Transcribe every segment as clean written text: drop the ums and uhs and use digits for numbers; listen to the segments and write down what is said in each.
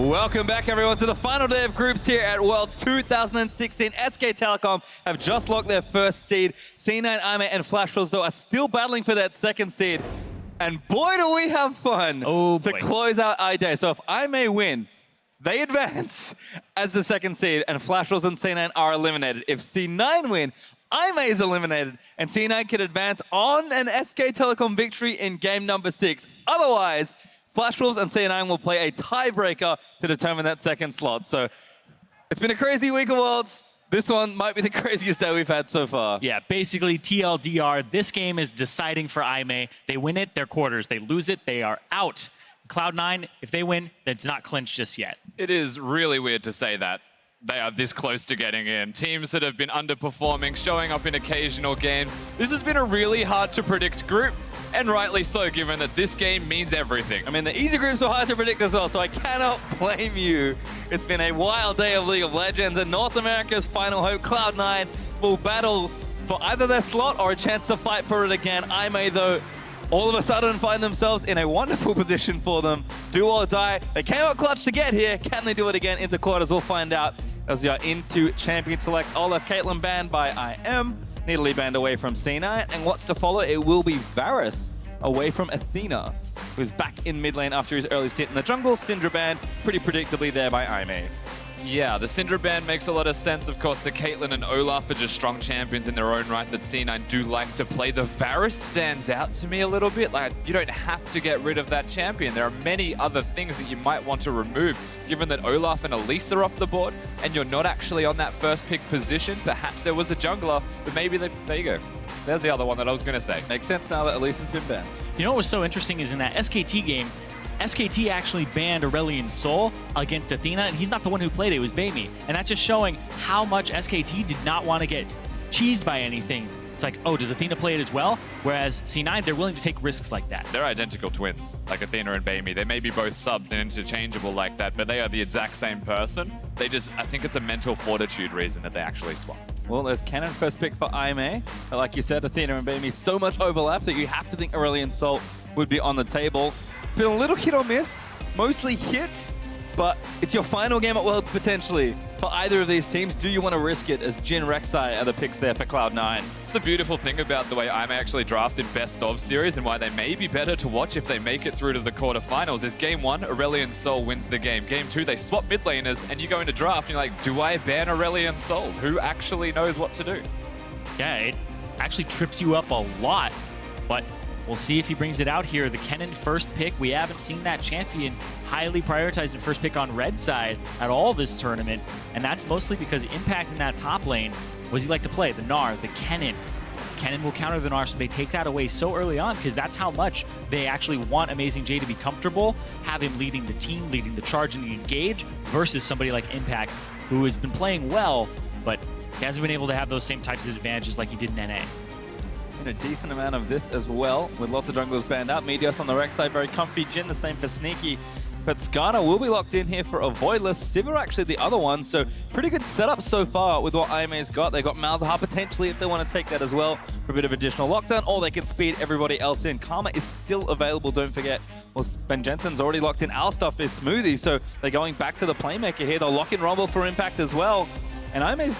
Welcome back, everyone, to the final day of groups here at Worlds 2016. SK Telecom have just locked their first seed. C9, IMA, and Flashwolves, though, are still battling for that second seed. And boy, do we have fun to close out I-Day. So if IMA win, they advance as the second seed, and Flashwolves and C9 are eliminated. If C9 win, IMA is eliminated, and C9 can advance on an SK Telecom victory in game number 6. Otherwise, Flashwolves and C9 will play a tiebreaker to determine that second slot. So it's been a crazy week of Worlds. This one might be the craziest day we've had so far. Yeah, basically TLDR. This game is deciding for IMA. They win it, they're quarters. They lose it, they are out. Cloud9, if they win, it's not clinched just yet. It is really weird to say that they are this close to getting in. Teams that have been underperforming, showing up in occasional games. This has been a really hard to predict group, and rightly so, given that this game means everything. I mean, the easy groups were hard to predict as well, so I cannot blame you. It's been a wild day of League of Legends, and North America's final hope, Cloud9, will battle for either their slot or a chance to fight for it again. IMA, though, all of a sudden find themselves in a wonderful position for them. Do or die. They came out clutch to get here. Can they do it again into quarters? We'll find out as we are into Champion Select. Olaf, Caitlyn banned by IM. Nidalee banned away from C9. And what's to follow? It will be Varus away from Athena, who's back in mid lane after his early stint in the jungle. Syndra banned pretty predictably there by IMA. Yeah, the Syndra ban makes a lot of sense. Of course, the Caitlyn and Olaf are just strong champions in their own right that C9 do like to play. The Varus stands out to me a little bit. Like, you don't have to get rid of that champion. There are many other things that you might want to remove, given that Olaf and Elise are off the board, and you're not actually on that first pick position. Perhaps there was a jungler, but maybe there you go. There's the other one that I was going to say. Makes sense now that Elise has been banned. You know what was so interesting is in that SKT game, SKT actually banned Aurelion Sol against Athena, and he's not the one who played it, it was Baimi. And that's just showing how much SKT did not want to get cheesed by anything. It's like, oh, does Athena play it as well? Whereas C9, they're willing to take risks like that. They're identical twins, like Athena and Baimi. They may be both subs and interchangeable like that, but they are the exact same person. They just, I think it's a mental fortitude reason that they actually swap. Well, there's Cannon first pick for IMA. But like you said, Athena and Baimi, so much overlap that you have to think Aurelion Sol would be on the table. It's been a little hit or miss, mostly hit, but it's your final game at Worlds potentially for either of these teams. Do you want to risk it, as Jhin, Rek'Sai are the picks there for Cloud9? It's the beautiful thing about the way IMA actually drafted best of series and why they may be better to watch if they make it through to the quarterfinals is game 1, Aurelion Sol wins the game. Game 2, they swap mid laners and you go into draft and you're like, do I ban Aurelion Sol? Who actually knows what to do? Yeah, it actually trips you up a lot, but we'll see if he brings it out here. The Kennen first pick, we haven't seen that champion highly prioritized in first pick on red side at all this tournament, and that's mostly because Impact in that top lane, what does he like to play? The Gnar, the Kennen. Kennen will counter the Gnar, so they take that away so early on because that's how much they actually want Amazing J to be comfortable, have him leading the team, leading the charge and the engage, versus somebody like Impact, who has been playing well, but he hasn't been able to have those same types of advantages like he did in NA. A decent amount of this as well, with lots of junglers banned out. Meteos on the Rex side, very comfy. Jhin the same for Sneaky. But Skarner will be locked in here for a Voidless. Sivir actually the other one, so pretty good setup so far with what IMA's got. They've got Malzahar potentially if they want to take that as well for a bit of additional lockdown, or they can speed everybody else in. Karma is still available, don't forget. Well, Ben Jensen's already locked in. Alstuff is Smoothie, so they're going back to the Playmaker here. They'll lock in Rumble for Impact as well. And IMA's,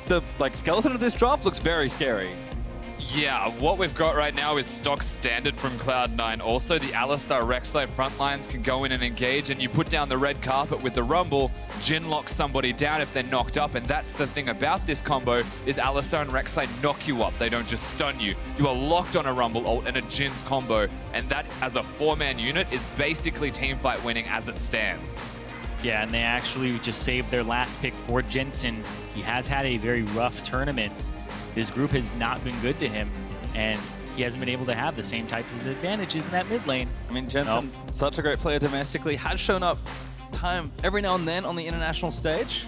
the skeleton of this draft looks very scary. Yeah, what we've got right now is stock standard from Cloud9. Also, the Alistar Rek'Sai front lines can go in and engage, and you put down the red carpet with the Rumble, Jhin locks somebody down if they're knocked up, and that's the thing about this combo, is Alistar and Rek'Sai knock you up. They don't just stun you. You are locked on a Rumble ult and a Jhin's combo, and that, as a 4-man unit, is basically teamfight winning as it stands. Yeah, and they actually just saved their last pick for Jensen. He has had a very rough tournament. This group has not been good to him, and he hasn't been able to have the same types of advantages in that mid lane. I mean, Jensen, such a great player domestically, has shown up time every now and then on the international stage,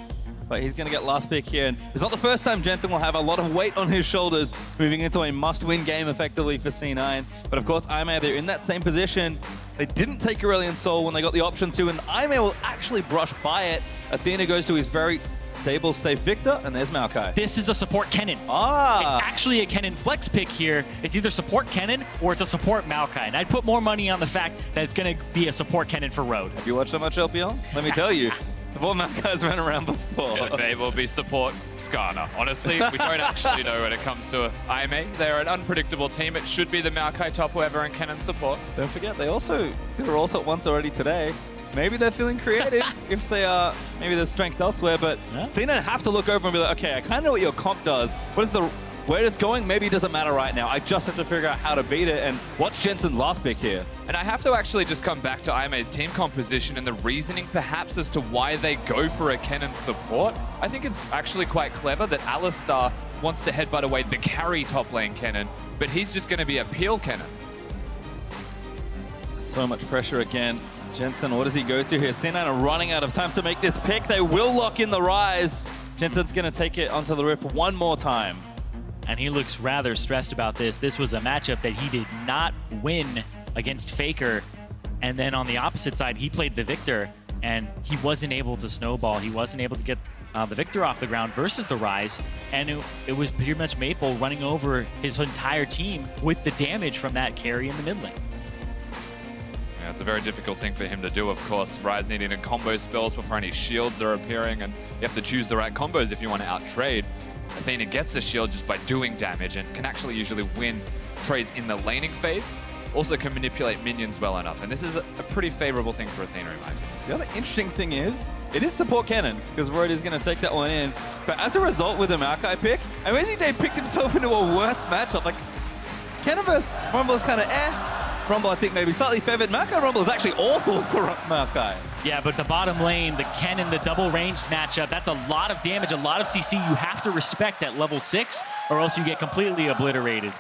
but he's going to get last pick here. And it's not the first time Jensen will have a lot of weight on his shoulders, moving into a must-win game effectively for C9. But of course, IMA, they're in that same position. They didn't take Aurelion Sol when they got the option to, and IMA will actually brush by it. Athena goes to his very stable, safe Victor, and there's Maokai. This is a support Kennen. It's actually a Kennen flex pick here. It's either support Kennen or it's a support Maokai. And I'd put more money on the fact that it's going to be a support Kennen for Road. Have you watched that much LPL? Let me tell you. Support Maokai's run around before. It may well be support Skarner. Honestly, we don't actually know when it comes to IMA. They're an unpredictable team. It should be the Maokai top whoever and Kennen support. Don't forget, they also did a roll set once already today. Maybe they're feeling creative if they are, maybe there's strength elsewhere, but C9 have to look over and be like, okay, I kind of know what your comp does. Where it's going, maybe it doesn't matter right now. I just have to figure out how to beat it, and what's Jensen's last pick here? And I have to actually just come back to IMA's team composition and the reasoning perhaps as to why they go for a Kennen support. I think it's actually quite clever that Alistar wants to headbutt away the carry top lane Kennen, but he's just going to be a peel Kennen. So much pressure again. Jensen, what does he go to here? C9 are running out of time to make this pick. They will lock in the Rise. Jensen's going to take it onto the Rift one more time. And he looks rather stressed about this. This was a matchup that he did not win against Faker. And then on the opposite side, he played the Victor, and he wasn't able to snowball. He wasn't able to get the Victor off the ground versus the Rise. And it was pretty much Maple running over his entire team with the damage from that carry in the mid lane. Yeah, it's a very difficult thing for him to do, of course. Rise needing to combo spells before any shields are appearing, and you have to choose the right combos if you want to out-trade. Athena gets a shield just by doing damage and can actually usually win trades in the laning phase. Also can manipulate minions well enough, and this is a pretty favorable thing for Athena in my opinion. The other interesting thing is, it is support Kennen, because Road is going to take that one in. But as a result with the Maokai pick, Amazing Day picked himself into a worse matchup. Like, Kennen vs. Rumble is kind of Rumble, I think, maybe slightly favored. Maokai Rumble is actually awful for Maokai. Yeah, but the bottom lane, the Kennen, the double ranged matchup, that's a lot of damage, a lot of CC you have to respect at level 6, or else you get completely obliterated.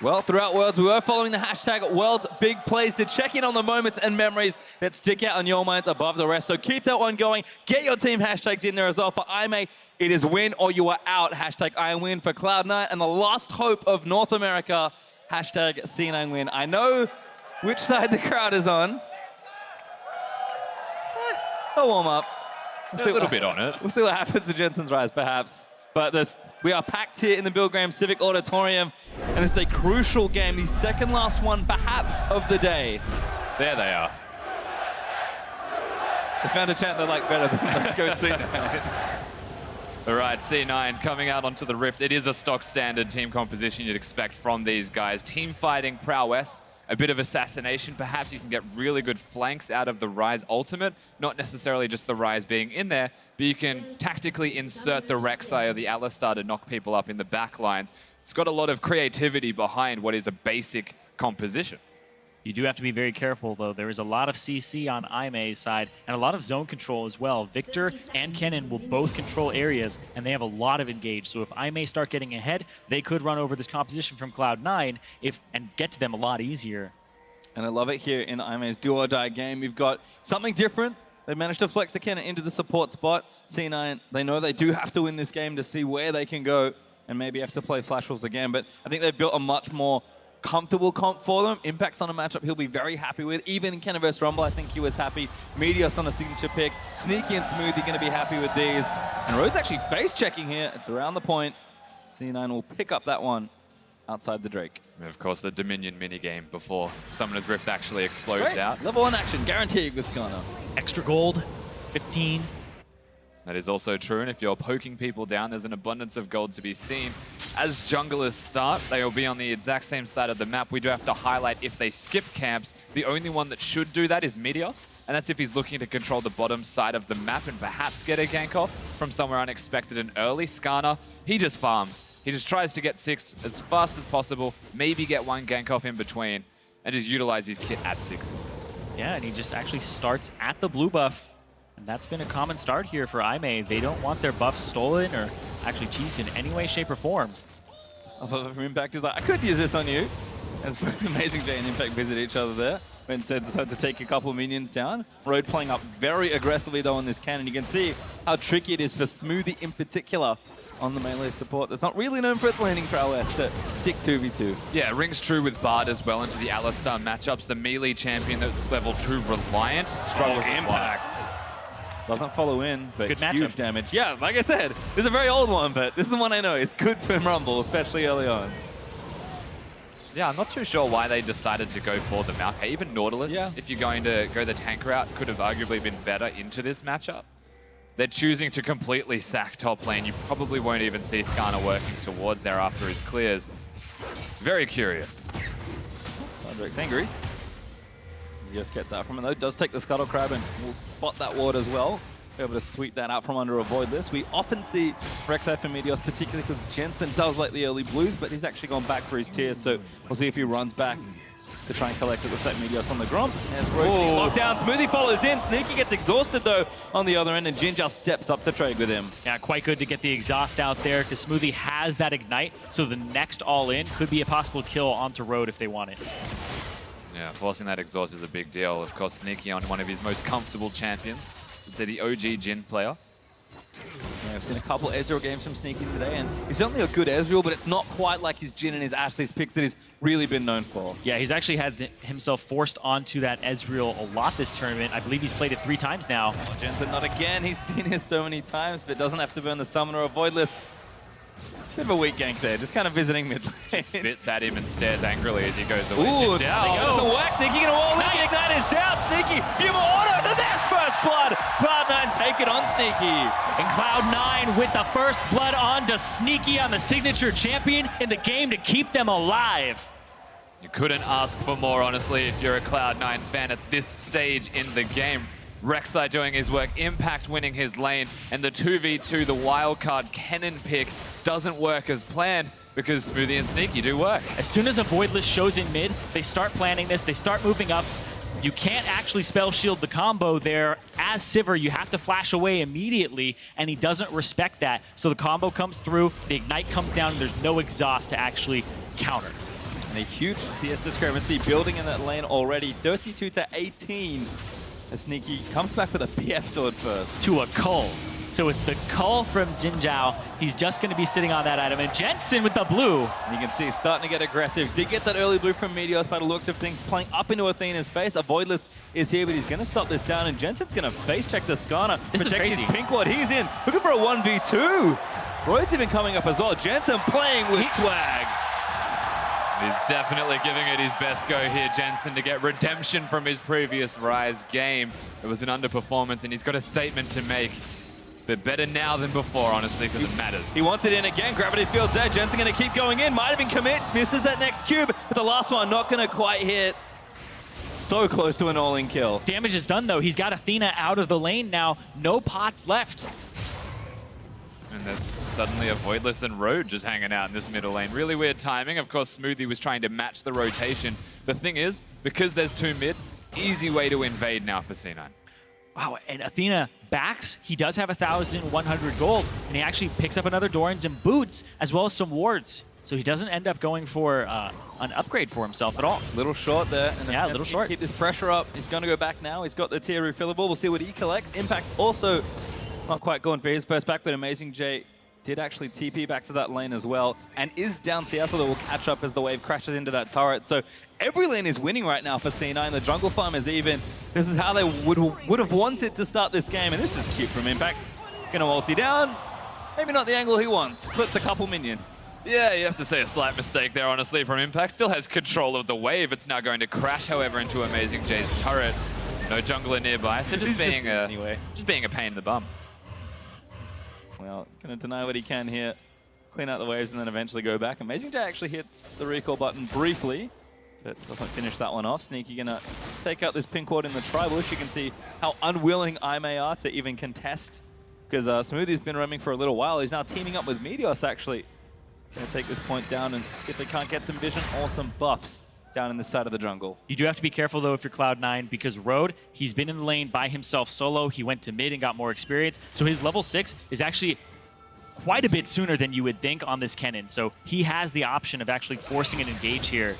Well, throughout Worlds, we were following the hashtag Worlds Big Plays to check in on the moments and memories that stick out on your minds above the rest. So keep that one going. Get your team hashtags in there as well. For IMA, it is win or you are out. Hashtag I win for Cloud9. And the last hope of North America, hashtag C9 win. I know which side the crowd is on. A warm up. A little bit on it. We'll see what happens to Jensen's Rise, perhaps. But we are packed here in the Bill Graham Civic Auditorium, and this is a crucial game, the second last one, perhaps, of the day. There they are. They found a chant they like better than the Go C9. All right, C9 coming out onto the Rift. It is a stock standard team composition you'd expect from these guys. Team fighting prowess, a bit of assassination. Perhaps you can get really good flanks out of the Rise ultimate. Not necessarily just the Rise being in there, but you can tactically insert the Rek'Sai or the Alistar to knock people up in the back lines. It's got a lot of creativity behind what is a basic composition. You do have to be very careful, though. There is a lot of CC on IMA's side and a lot of zone control as well. Victor and Kennen will both control areas, and they have a lot of engage. So if IMA start getting ahead, they could run over this composition from Cloud9 and get to them a lot easier. And I love it here in IMA's do or die game. You've got something different. They managed to flex the Kennen into the support spot. C9, they know they do have to win this game to see where they can go and maybe have to play Flash Wolves again. But I think they've built a much more comfortable comp for them. Impact's on a matchup he'll be very happy with. Even in Kennen vs. Rumble, I think he was happy. Meteos on a signature pick. Sneaky and Smooth, you're going to be happy with these. And Road's actually face-checking here. It's around the point. C9 will pick up that one outside the Drake. And of course, the Dominion minigame before Summoner's Rift actually explodes Great. out. Level 1 action, guaranteed with Skarner. Extra gold, 15. That is also true, and if you're poking people down, there's an abundance of gold to be seen. As junglers start, they will be on the exact same side of the map. We do have to highlight if they skip camps. The only one that should do that is Meteos, and that's if he's looking to control the bottom side of the map and perhaps get a gank off from somewhere unexpected and early. Skarner, he just farms. He just tries to get 6 as fast as possible, maybe get one gank off in between, and just utilize his kit at 6 instead. Yeah, and he just actually starts at the blue buff. And that's been a common start here for IMA. They don't want their buffs stolen or actually cheesed in any way, shape, or form. I love it from Impact. He's like, I could use this on you. As both Amazing Day and Impact visit each other there. But instead decided to take a couple of minions down. Road playing up very aggressively though on this cannon. You can see how tricky it is for Smoothie in particular on the melee support. That's not really known for its laning prowess to stick 2v2. Yeah, it rings true with Bard as well into the Alistar matchups. The melee champion that's level 2 reliant struggles with Impact. Doesn't follow in, but Good huge matchup. damage. Yeah, like I said, this is a very old one, but this is one I know. It's good for Rumble, especially early on. Yeah, I'm not too sure why they decided to go for the Maokai. Even Nautilus, if you're going to go the tank route, could have arguably been better into this matchup. They're choosing to completely sack top lane. You probably won't even see Skarner working towards there after his clears. Very curious. Thunderic's angry. He just gets out from it though. Does take the Scuttle Crab and will spot that ward as well. Be able to sweep that out from under a Voidless. We often see Rek'Sai for Meteos, particularly because Jensen does like the early blues, but he's actually gone back for his tears, so we'll see if he runs back to try and collect it. Looks like Meteos on the Gromp. There's Rogue locked down. Smoothie follows in. Sneaky gets exhausted though on the other end, and Jin just steps up to trade with him. Yeah, quite good to get the exhaust out there because Smoothie has that ignite, so the next all-in could be a possible kill onto Road if they want it. Yeah, forcing that exhaust is a big deal. Of course, Sneaky on one of his most comfortable champions. I'd say the OG Jin player. Yeah, I've seen a couple Ezreal games from Sneaky today, and he's certainly a good Ezreal, but it's not quite like his Jin and his Ashley's picks that he's really been known for. Yeah, he's actually had himself forced onto that Ezreal a lot this tournament. I believe he's played it 3 times now. Oh, Jensen, not again. He's been here so many times, but doesn't have to burn the Summoner or Voidless. Bit of a weak gank there, just kind of visiting mid lane. Spits at him and stares angrily as he goes away. Ooh, down. The whack. Sneaky gonna wall in. The ignite is down. Sneaky, few more autos, and there's first blood. Cloud9 take it on Sneaky. And Cloud9 with the first blood on to Sneaky on the signature champion in the game to keep them alive. You couldn't ask for more, honestly, if you're a Cloud9 fan at this stage in the game. Rek'Sai doing his work, Impact winning his lane, and the 2v2, the wildcard Kennen pick, doesn't work as planned because Smoothie and Sneaky do work. As soon as a Voidless shows in mid, they start planning this, they start moving up. You can't actually spell shield the combo there. As Sivir, you have to flash away immediately, and he doesn't respect that. So the combo comes through, the ignite comes down, and there's no exhaust to actually counter. And a huge CS discrepancy building in that lane already, 32 to 18. As Sneaky comes back with a PF sword first. To a Cull. So it's the Cull from Jinzhao. He's just going to be sitting on that item. And Jensen with the blue. And you can see he's starting to get aggressive. Did get that early blue from Meteos by the looks of things, playing up into Athena's face. A Voidless is here, but he's going to stop this down. And Jensen's going to face check the Skarner. This is protect crazy. his pink ward. He's in. Looking for a 1v2. Royd's even coming up as well. Jensen playing with swag. He's definitely giving it his best go here, Jensen, to get redemption from his previous Rise game. It was an underperformance, and he's got a statement to make. But better now than before, honestly, because it matters. He wants it in again. Gravity Field's there. Jensen going to keep going in. Might even commit. Misses that next cube. But the last one not going to quite hit. So close to an all-in kill. Damage is done, though. He's got Athena out of the lane now. No pots left. And there's suddenly a Voidless and Road just hanging out in this middle lane. Really weird timing. Of course, Smoothie was trying to match the rotation. The thing is, because there's 2 mid, easy way to invade now for C9. Wow, and Athena backs. He does have 1,100 gold, and he actually picks up another Doran's and boots, as well as some wards. So he doesn't end up going for an upgrade for himself at all. Little short there. And yeah, a little short. Keep this pressure up. He's going to go back now. He's got the tier refillable. We'll see what he collects. Impact also not quite going for his first back, but Amazing J did actually TP back to that lane as well, and is down CS, so that will catch up as the wave crashes into that turret. So every lane is winning right now for C9. The jungle farm is even. This is how they would have wanted to start this game, and this is cute from Impact. Gonna ulti down. Maybe not the angle he wants. Flips a couple minions. Yeah, you have to say a slight mistake there, honestly, from Impact. Still has control of the wave. It's now going to crash, however, into Amazing J's turret. No jungler nearby, so just being a pain in the bum. Well, gonna deny what he can here. Clean out the waves and then eventually go back. Amazing J actually hits the recall button briefly, but doesn't finish that one off. Sneaky gonna take out this pink ward in the tri-bush. You can see how unwilling IMA are to even contest, because Smoothie's been roaming for a little while. He's now teaming up with Meteos, actually. Gonna take this point down and see if they can't get some vision or some buffs down in this side of the jungle. You do have to be careful, though, if you're Cloud9, because Road, he's been in the lane by himself solo. He went to mid and got more experience. So his level 6 is actually quite a bit sooner than you would think on this Kennen. So he has the option of actually forcing an engage here.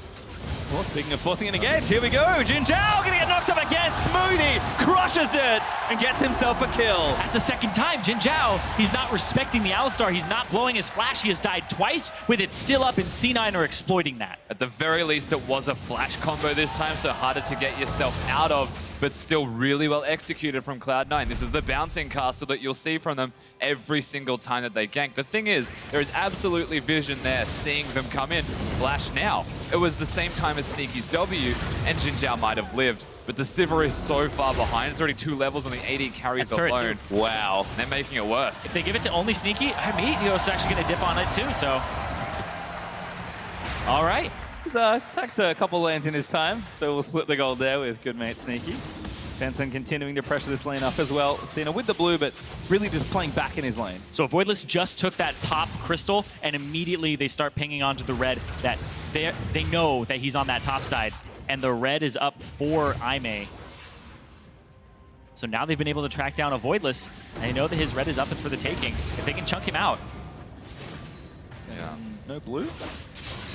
Well, speaking of forcing an engage, here we go. Jin Zhao gonna get knocked up again. Smoothie crushes it and gets himself a kill. That's the second time. Jin Zhao, he's not respecting the Alistar. He's not blowing his flash. He has died twice with it still up, and C9 are exploiting that. At the very least, it was a flash combo this time, so harder to get yourself out of, but still really well executed from Cloud9. This is the bouncing castle that you'll see from them every single time that they gank. The thing is, there is absolutely vision there, seeing them come in. Flash now. It was the same time as Sneaky's W, and Jin Zhao might have lived, but the Sivir is so far behind. It's already 2 levels on the AD carries alone. Wow. And they're making it worse. If they give it to only Sneaky, Meteor's actually going to dip on it too, so. All right. He's taxed a couple lanes in his time, so we'll split the gold there with good mate Sneaky. Jensen continuing to pressure this lane up as well. Athena with the blue, but really just playing back in his lane. So Voidless just took that top crystal, and immediately they start pinging onto the red that they know that he's on that top side. And the red is up for Aimee. So now they've been able to track down a Voidless, and they know that his red is up and for the taking. If they can chunk him out. Yeah. No blue.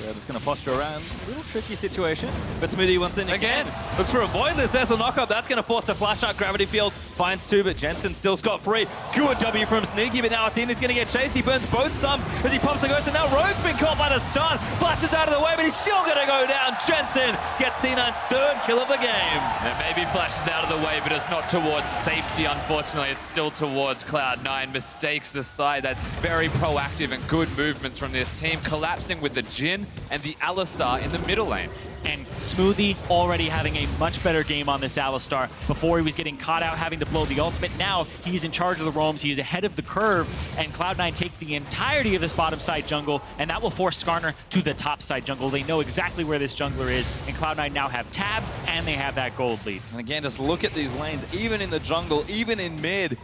They're just going to posture around. A little tricky situation. But Smoothie wants in again. Looks for a Voidless. There's a knockup. That's going to force a flash out. Gravity Field finds 2, but Jensen still scot-free. Good W from Sneaky, but now Athena's going to get chased. He burns both subs as he pops the ghost, and now Rogue's been caught by the stun. Flashes out of the way, but he's still going to go down. Jensen gets C9's 3rd kill of the game. It maybe flashes out of the way, but it's not towards safety, unfortunately. It's still towards Cloud9. Mistakes aside, that's very proactive and good movements from this team. Collapsing with the Jhin and the Alistar in the middle lane. And Smoothie already having a much better game on this Alistar. Before he was getting caught out having to blow the ultimate. Now he's in charge of the roams. He is ahead of the curve, and Cloud9 take the entirety of this bottom side jungle, and that will force Skarner to the top side jungle. They know exactly where this jungler is, and Cloud9 now have tabs, and they have that gold lead. And again, just look at these lanes, even in the jungle, even in mid.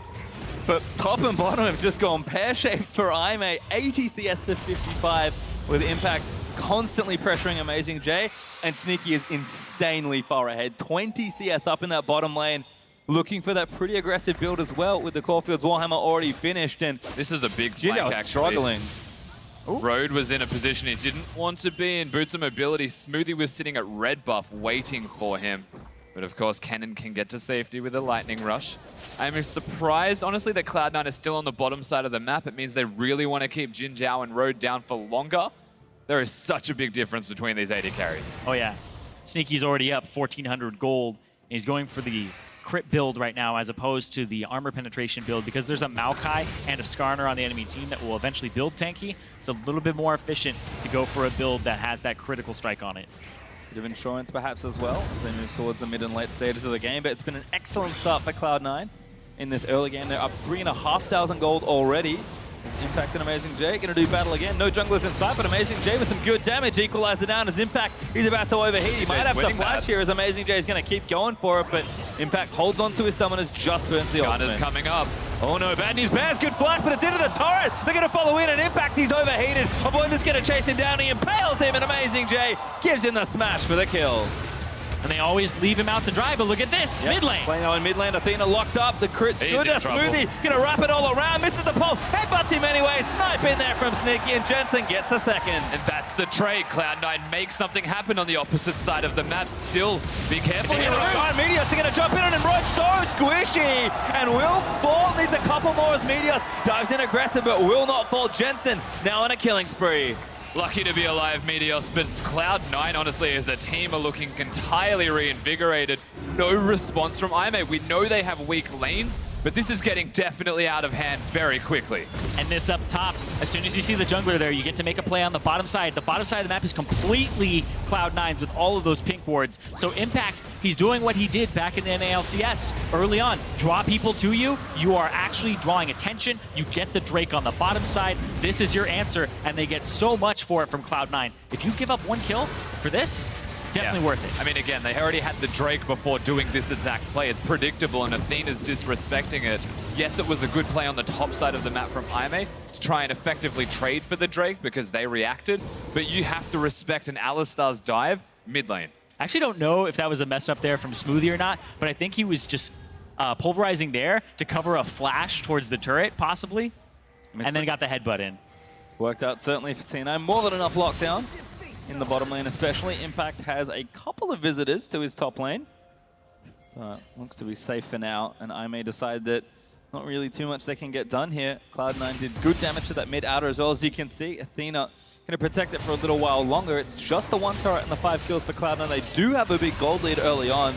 But top and bottom have just gone pear-shaped for Aimee. 80 CS to 55 with Impact constantly pressuring Amazing J, and Sneaky is insanely far ahead. 20 CS up in that bottom lane, looking for that pretty aggressive build as well, with the Caulfield's Warhammer already finished. And this is a big flank, actually. Struggling. Road was in a position he didn't want to be in. Boots of mobility. Smoothie was sitting at red buff waiting for him. But of course, Cannon can get to safety with a lightning rush. I'm surprised, honestly, that Cloud9 is still on the bottom side of the map. It means they really want to keep Jin Zhao and Road down for longer. There is such a big difference between these AD carries. Oh yeah, Sneaky's already up 1,400 gold. And he's going for the crit build right now as opposed to the armor penetration build, because there's a Maokai and a Skarner on the enemy team that will eventually build tanky. It's a little bit more efficient to go for a build that has that critical strike on it. Bit of insurance perhaps as well as they move towards the mid and late stages of the game, but it's been an excellent start for Cloud9 in this early game. They're up 3,500 gold already. Impact and Amazing J gonna do battle again. No junglers in sight, but Amazing J with some good damage. Equalizer down as Impact. He's about to overheat. He might have to flash here as Amazing J is gonna keep going for it, but Impact holds on to his summoners, just burns the ultimate. Gunner's coming up. Oh no, bad news bears, good flash, but it's into the turret. They're gonna follow in, and Impact, he's overheated. Avoidance gonna chase him down. He impales him, and Amazing J gives him the smash for the kill. And they always leave him out to dry, but look at this, mid lane. Playing now in mid lane, Athena locked up, the crit's good. Smoothie gonna wrap it all around, misses the pole, headbutts him anyway, snipe in there from Sneaky, and Jensen gets a second. And that's the trade. Cloud9 makes something happen on the opposite side of the map. Still, be careful here. Meteos are gonna jump in on him, Rogue so squishy, and will fall, needs a couple more as Meteos dives in aggressive, but will not fall. Jensen now on a killing spree. Lucky to be alive, Meteos, but Cloud9, honestly, as a team are looking entirely reinvigorated. No response from Aimee. We know they have weak lanes, but this is getting definitely out of hand very quickly. And this up top, as soon as you see the jungler there, you get to make a play on the bottom side. The bottom side of the map is completely Cloud9's with all of those pink wards. So Impact, he's doing what he did back in the NALCS early on. Draw people to you. You are actually drawing attention. You get the Drake on the bottom side. This is your answer, and they get so much for it from Cloud9. If you give up 1 kill for this, definitely worth it. I mean, again, they already had the Drake before doing this exact play. It's predictable, and Athena's disrespecting it. Yes, it was a good play on the top side of the map from Aimee to try and effectively trade for the Drake because they reacted, but you have to respect an Alistar's dive mid lane. I actually don't know if that was a mess up there from Smoothie or not, but I think he was just pulverizing there to cover a flash towards the turret, possibly, and then got the headbutt in. Worked out certainly for C9. More than enough lockdown. in the bottom lane especially. Impact has a couple of visitors to his top lane. Looks to be safe for now, and I may decide that not really too much they can get done here. Cloud9 did good damage to that mid outer as well, as you can see. Athena going to protect it for a little while longer. It's just the 1 turret and the 5 kills for Cloud9. They do have a big gold lead early on.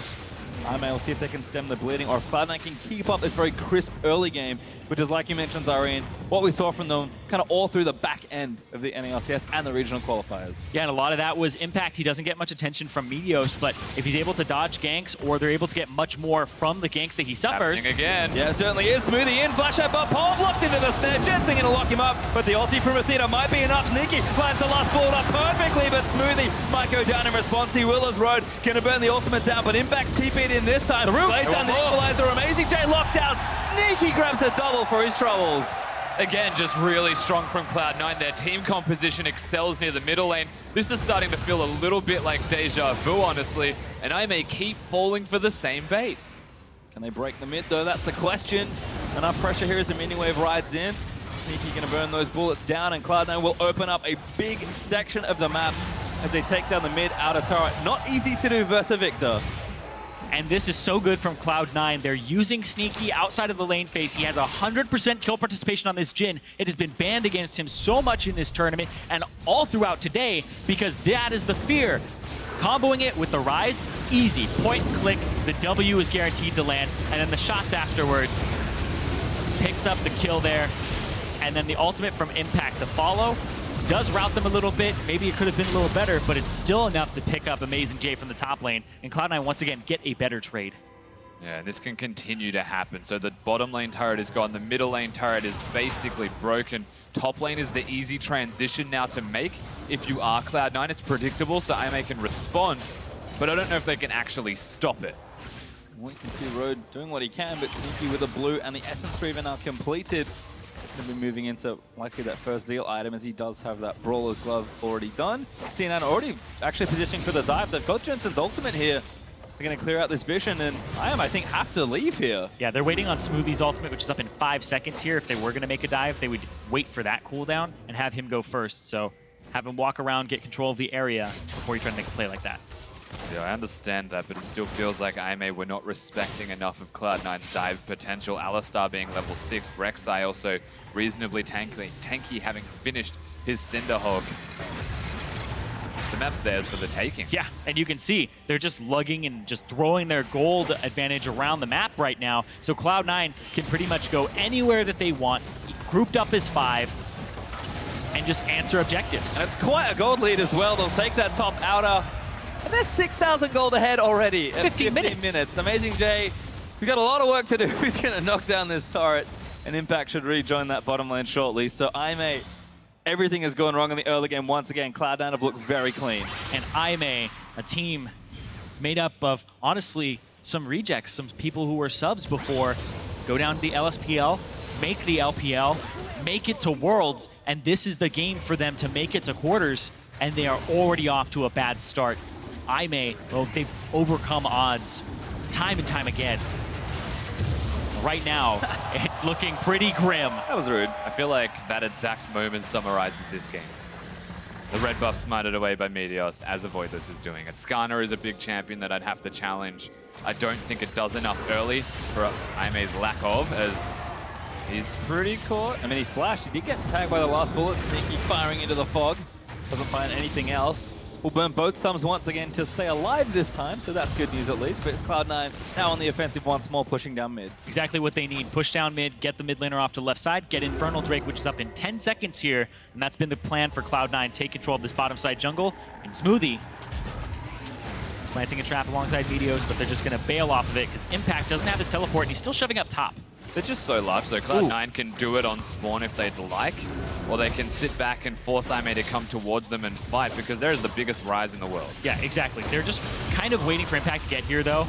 IMA will see if they can stem the bleeding, or if Cloud9 can keep up this very crisp early game, which is, like you mentioned, Zareen, what we saw from them kind of all through the back end of the NALCS and the regional qualifiers. Yeah, and a lot of that was Impact. He doesn't get much attention from Meteos, but if he's able to dodge ganks, or they're able to get much more from the ganks that he suffers. Happening again. Yeah, it certainly is. Smoothie in, flash out, but Paul locked into the snare. Jensen going to lock him up, but the ulti from Athena might be enough. Sneaky finds the last ball up perfectly, but Smoothie might go down in response. He will as Road. Going to burn the ultimate down, but Impact's TP'd in this time. Lays down the equalizer. Amazing J locked down. Sneaky grabs a double for his troubles. Again, just really strong from Cloud9. Their team composition excels near the middle lane. This is starting to feel a little bit like deja vu, honestly, and I may keep falling for the same bait. Can they break the mid, though? That's the question. Enough pressure here as the mini wave rides in. Sneaky going to burn those bullets down, and Cloud9 will open up a big section of the map as they take down the mid outer turret. Not easy to do versus Victor. And this is so good from Cloud9. They're using Sneaky outside of the lane phase. He has 100% kill participation on this Jhin. It has been banned against him so much in this tournament and all throughout today because that is the fear. Comboing it with the Rise, easy. Point and click, the W is guaranteed to land, and then the shots afterwards. Picks up the kill there, and then the ultimate from Impact to follow. Does route them a little bit. Maybe it could have been a little better, but it's still enough to pick up Amazing J from the top lane. And Cloud9 once again get a better trade. Yeah, and this can continue to happen. So the bottom lane turret is gone. The middle lane turret is basically broken. Top lane is the easy transition now to make. If you are Cloud9, it's predictable, so IMA can respond. But I don't know if they can actually stop it. Well, you can see Road doing what he can, but Sneaky with a blue and the Essence Reaver now completed. Going to be moving into likely that first Zeal item, as he does have that Brawler's Glove already done. C9 already actually positioning for the dive. They've got Jensen's ultimate here. They're going to clear out this vision, and I think, have to leave here. Yeah, they're waiting on Smoothie's ultimate, which is up in 5 seconds here. If they were going to make a dive, they would wait for that cooldown and have him go first. So have him walk around, get control of the area before you try to make a play like that. Yeah, I understand that, but it still feels like IMA were not respecting enough of Cloud9's dive potential. Alistar being level 6, Rek'Sai also reasonably tanky having finished his Cinderhog. The map's there for the taking. Yeah, and you can see they're just lugging and just throwing their gold advantage around the map right now. So Cloud9 can pretty much go anywhere that they want, grouped up as 5, and just answer objectives. And it's quite a gold lead as well. They'll take that top outer. And they're 6,000 gold ahead already at 15 minutes. Amazing J, we've got a lot of work to do. He's going to knock down this turret, and Impact should rejoin that bottom lane shortly. So IMA, everything has gone wrong in the early game once again. Cloud9 have looked very clean. And IMA, a team made up of, honestly, some rejects, some people who were subs before, go down to the LSPL, make the LPL, make it to Worlds, and this is the game for them to make it to quarters, and they are already off to a bad start. IMA, well, they've overcome odds time and time again. Right now, it's looking pretty grim. That was rude. I feel like that exact moment summarizes this game. The red buff smited away by Meteos, as Avoidless is doing it. Skarner is a big champion that I'd have to challenge. I don't think it does enough early for IMA's lack of, as he's pretty caught. I mean, he flashed. He did get tagged by the last bullet. Sneaky firing into the fog. Doesn't find anything else. Will burn both sums once again to stay alive this time, so that's good news at least. But Cloud9 now on the offensive once more, pushing down mid. Exactly what they need. Push down mid, get the mid laner off to the left side, get Infernal Drake, which is up in 10 seconds here. And that's been the plan for Cloud9. Take control of this bottom side jungle. And Smoothie planting a trap alongside Meteos, but they're just going to bail off of it because Impact doesn't have his teleport, and he's still shoving up top. They're just so large, so Cloud9 can do it on spawn if they'd like, or they can sit back and force IMA to come towards them and fight, because they're the biggest Rise in the world. Yeah, exactly. They're just kind of waiting for Impact to get here, though.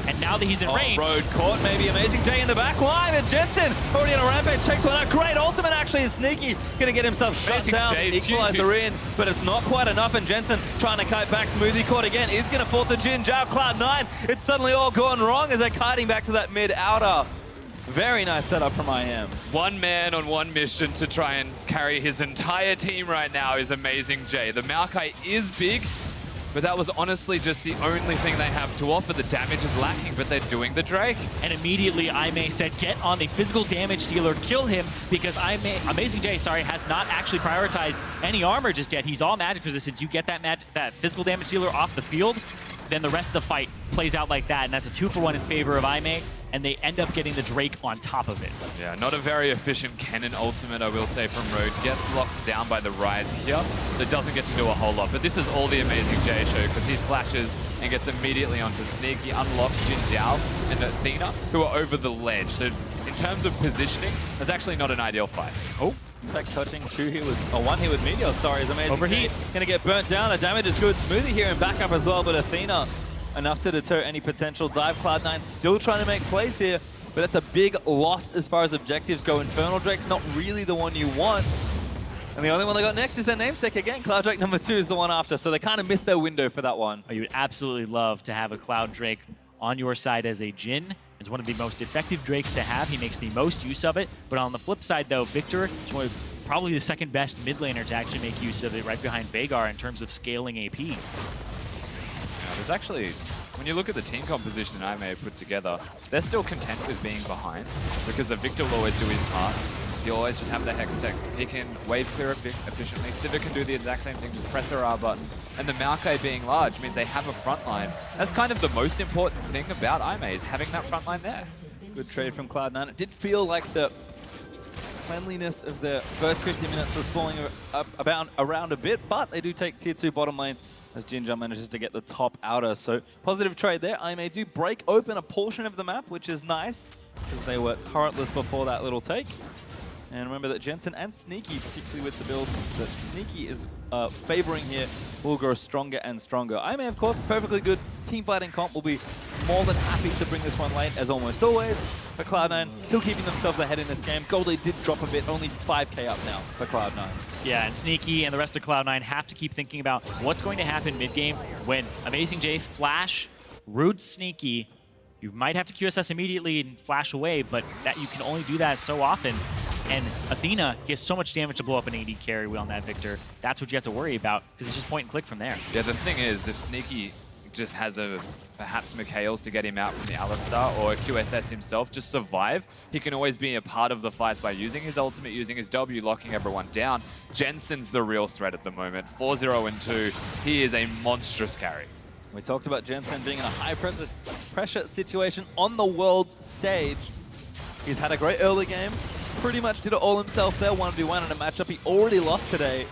And now that he's in range... Road caught, maybe Amazing J in the back line, and Jensen already on a rampage, checks one out. Great ultimate actually is Sneaky. Gonna get himself shut Amazing down, J, equalizer in, but it's not quite enough, and Jensen trying to kite back. Smoothie caught again, is gonna force the Jhin Zhao. Cloud9, it's suddenly all gone wrong as they're kiting back to that mid outer. Very nice setup from IM. One man on one mission to try and carry his entire team right now is Amazing J. The Maokai is big, but that was honestly just the only thing they have to offer. The damage is lacking, but they're doing the Drake. And immediately, Aimee said, get on the physical damage dealer, kill him, because Amazing J, has not actually prioritized any armor just yet. He's all magic resistance. You get that physical damage dealer off the field, then the rest of the fight plays out like that, and that's a 2-for-1 in favor of Aimee, and they end up getting the Drake on top of it. Yeah, not a very efficient cannon ultimate, I will say, from Road. Gets locked down by the Rise here, so it doesn't get to do a whole lot. But this is all the Amazing J show, because he flashes and gets immediately onto Sneaky, unlocks Jin Jiao and Athena, who are over the ledge. So in terms of positioning, that's actually not an ideal fight. Oh, in fact, touching one hit with Meteor, sorry, is Amazing. Overheat. Gonna get burnt down. The damage is good. Smoothie here and backup as well, but Athena enough to deter any potential dive. Cloud9 still trying to make plays here, but that's a big loss as far as objectives go. Infernal Drake's not really the one you want. And the only one they got next is their namesake again. Cloud Drake number 2 is the one after, so they kind of missed their window for that one. Oh, you would absolutely love to have a Cloud Drake on your side as a Jhin. It's one of the most effective Drakes to have. He makes the most use of it. But on the flip side, though, Victor is one of probably the second best mid laner to actually make use of it, right behind Veigar in terms of scaling AP. Yeah, there's actually, when you look at the team composition Aimee put together, they're still content with being behind, because the Victor will always do his part. He'll always just have the Hex Tech. He can wave clear efficiently. Sivir can do the exact same thing, just press her R button. And the Maokai being large means they have a front line. That's kind of the most important thing about Aimee, is having that front line there. Good trade from Cloud9. It did feel like the cleanliness of the first 50 minutes was falling around a bit, but they do take tier 2 bottom lane as Jinja manages to get the top outer. So positive trade there. Aimee do break open a portion of the map, which is nice, because they were turretless before that little take. And remember that Jensen and Sneaky, particularly with the builds that Sneaky is favoring here, will grow stronger and stronger. Aimee, of course, perfectly good team fighting comp, will be more than happy to bring this one late, as almost always. But Cloud9 still keeping themselves ahead in this game. Gold lead did drop a bit, only 5k up now for Cloud9. Yeah, and Sneaky and the rest of Cloud9 have to keep thinking about what's going to happen mid-game when Amazing J flash, root Sneaky. You might have to QSS immediately and flash away, but that you can only do that so often. And Athena gets so much damage to blow up an AD carry wheel on that Victor. That's what you have to worry about, because it's just point and click from there. Yeah, the thing is, if Sneaky just has perhaps Mikhails to get him out from the Alistar, or QSS himself, just survive, he can always be a part of the fights by using his ultimate, using his W, locking everyone down. Jensen's the real threat at the moment. 4-0 and 2. He is a monstrous carry. We talked about Jensen being in a high pressure situation on the world's stage. He's had a great early game. Pretty much did it all himself there, 1v1 in a matchup he already lost today.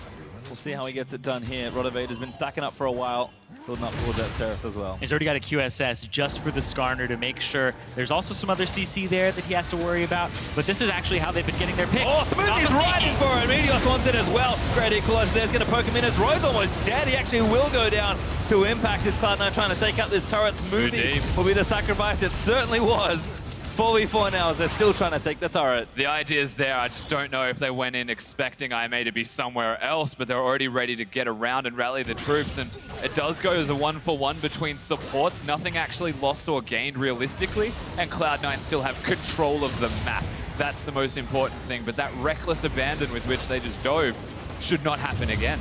We'll see how he gets it done here. Rodavader's been stacking up for a while, building up towards that Seraphs as well. He's already got a QSS just for the Skarner to make sure. There's also some other CC there that he has to worry about, but this is actually how they've been getting their picks. Oh, Smoothie's riding for it. Meteos wants it as well. Great equalizer there's going to poke him in as Road's almost dead. He actually will go down to impact his Cloud9 trying to take out this turret. Smoothie will be the sacrifice. It certainly was. 4v4 now as they're still trying to take the turret. The idea is there. I just don't know if they went in expecting Aimee to be somewhere else, but they're already ready to get around and rally the troops. And it does go as a 1-for-1 between supports. Nothing actually lost or gained realistically. And Cloud9 still have control of the map. That's the most important thing. But that reckless abandon with which they just dove should not happen again.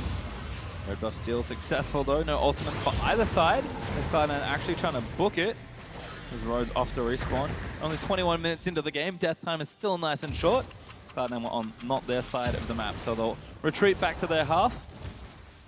Red buff steal successful though. No ultimates for either side. Cloud9 actually trying to book it. As Rhodes off to respawn. Only 21 minutes into the game. Death time is still nice and short. Cloud9 were on not their side of the map, so they'll retreat back to their half.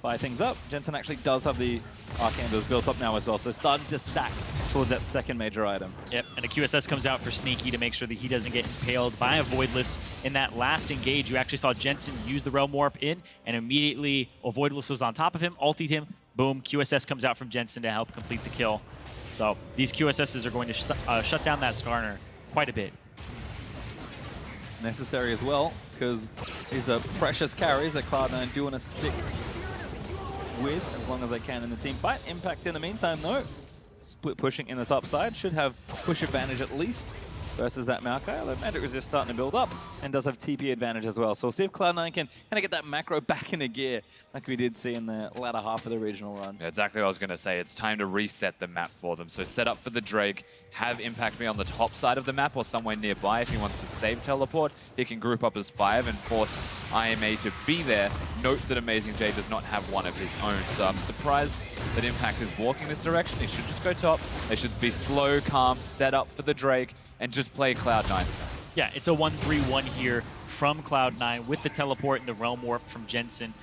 Fire things up. Jensen actually does have the Arcandles built up now as well, so starting to stack towards that second major item. Yep, and a QSS comes out for Sneaky to make sure that he doesn't get impaled by a Voidless. In that last engage, you actually saw Jensen use the Realm Warp in, and immediately a Voidless was on top of him, ultied him, boom, QSS comes out from Jensen to help complete the kill. So these QSSs are going to shut down that Skarner quite a bit. Necessary as well, because these are precious carries that Cloud9 do want to stick with as long as they can in the team fight. Impact in the meantime though, split pushing in the top side, should have push advantage at least. versus that Maokai. Although Magic Resist starting to build up and does have TP advantage as well. So we'll see if Cloud9 can kind of get that macro back into gear like we did see in the latter half of the regional run. Yeah, exactly what I was going to say. It's time to reset the map for them. So set up for the Drake, have Impact be on the top side of the map or somewhere nearby. If he wants to save teleport, he can group up as 5 and force IMA to be there. Note that Amazing J does not have one of his own, so I'm surprised that Impact is walking this direction. He should just go top. They should be slow, calm, set up for the Drake, and just play Cloud9 stuff. Yeah, it's a 1-3-1 here from Cloud9 with the teleport and the Realm Warp from Jensen.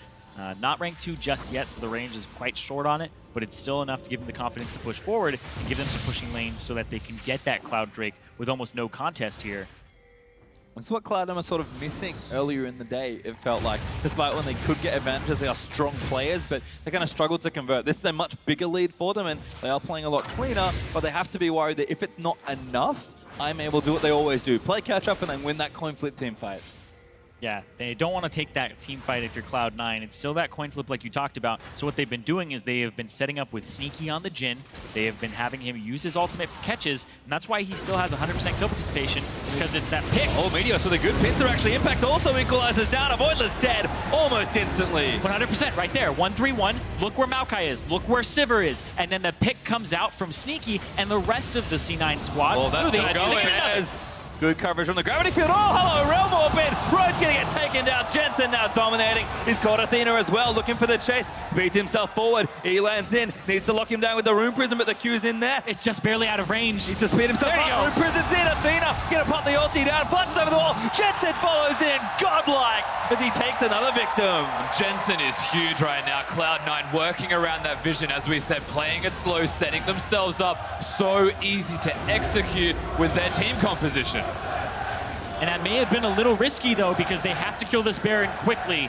Not rank 2 just yet, so the range is quite short on it, but it's still enough to give them the confidence to push forward and give them some pushing lanes so that they can get that Cloud Drake with almost no contest here. That's what Cloud9 was sort of missing earlier in the day, it felt like. Despite when they could get advantages, they are strong players, but they kind of struggled to convert. This is a much bigger lead for them, and they are playing a lot cleaner, but they have to be worried that if it's not enough, I'm able to do what they always do. Play catch up and then win that coin flip team fight. Yeah, they don't want to take that team fight if you're Cloud9. It's still that coin flip like you talked about. So what they've been doing is they have been setting up with Sneaky on the Jhin. They have been having him use his ultimate for catches, and that's why he still has 100% kill participation, because it's that pick. Oh, Meteos with a good pincer actually. Impact also equalizes down. Avoidless dead almost instantly. 100% right there. 1-3-1. Look where Maokai is. Look where Sivir is. And then the pick comes out from Sneaky and the rest of the C9 squad. Oh, that's gonna go in as good coverage from the gravity field. Oh, hello, Realm Warp in. Road's gonna get taken down. Jensen now dominating. He's caught Athena as well, looking for the chase. Speeds himself forward. He lands in. Needs to lock him down with the Rune Prism, but the Q's in there. It's just barely out of range. Needs to speed himself up. Rune Prism's in. Athena gonna pop the ulti down. Flashes over the wall. Jensen follows in. Godlike as he takes another victim. Jensen is huge right now. Cloud9 working around that vision, as we said, playing it slow, setting themselves up. So easy to execute with their team composition. And that may have been a little risky, though, because they have to kill this Baron quickly.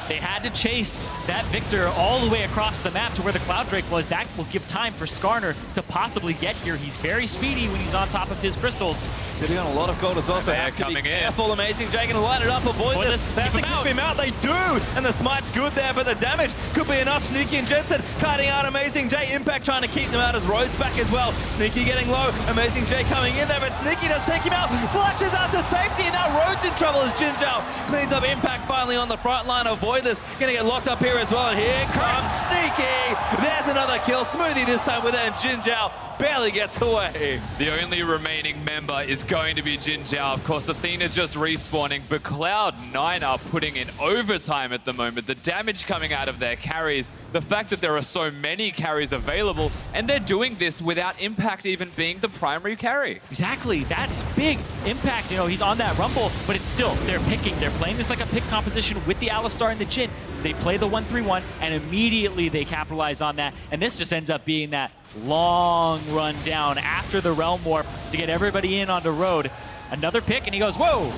They had to chase that Victor all the way across the map to where the Cloud Drake was. That will give time for Skarner to possibly get here. He's very speedy when he's on top of his crystals. Sitting on a lot of gold is also have to be careful. Amazing J can light it up, avoid this. They have to keep him out. They do, and the smite's good there, but the damage could be enough. Sneaky and Jensen kiting out Amazing J. Impact trying to keep them out as Rhodes back as well. Sneaky getting low. Amazing J coming in there, but Sneaky does take him out. Flashes out to safety, and now Rhodes in trouble as Jinzhao cleans up Impact finally on the front line. Avoid this. Gonna get locked up here as well, and here comes Sneaky. There's another kill. Smoothie this time with it, and Jinzhao barely gets away. The only remaining member is going to be Jinzhao. Of course, Athena just respawning, but Cloud9 are putting in overtime at the moment. The damage coming out of their carries, the fact that there are so many carries available, and they're doing this without Impact even being the primary carry. Exactly, that's big. Impact, you know, he's on that rumble, but it's still, they're picking. They're playing this like a pick composition with the Alistar and the Jhin. They play the 1-3-1, and immediately they capitalize on that, and this just ends up being that long run down after the Realm Warp to get everybody in onto Road. Another pick, and he goes, whoa!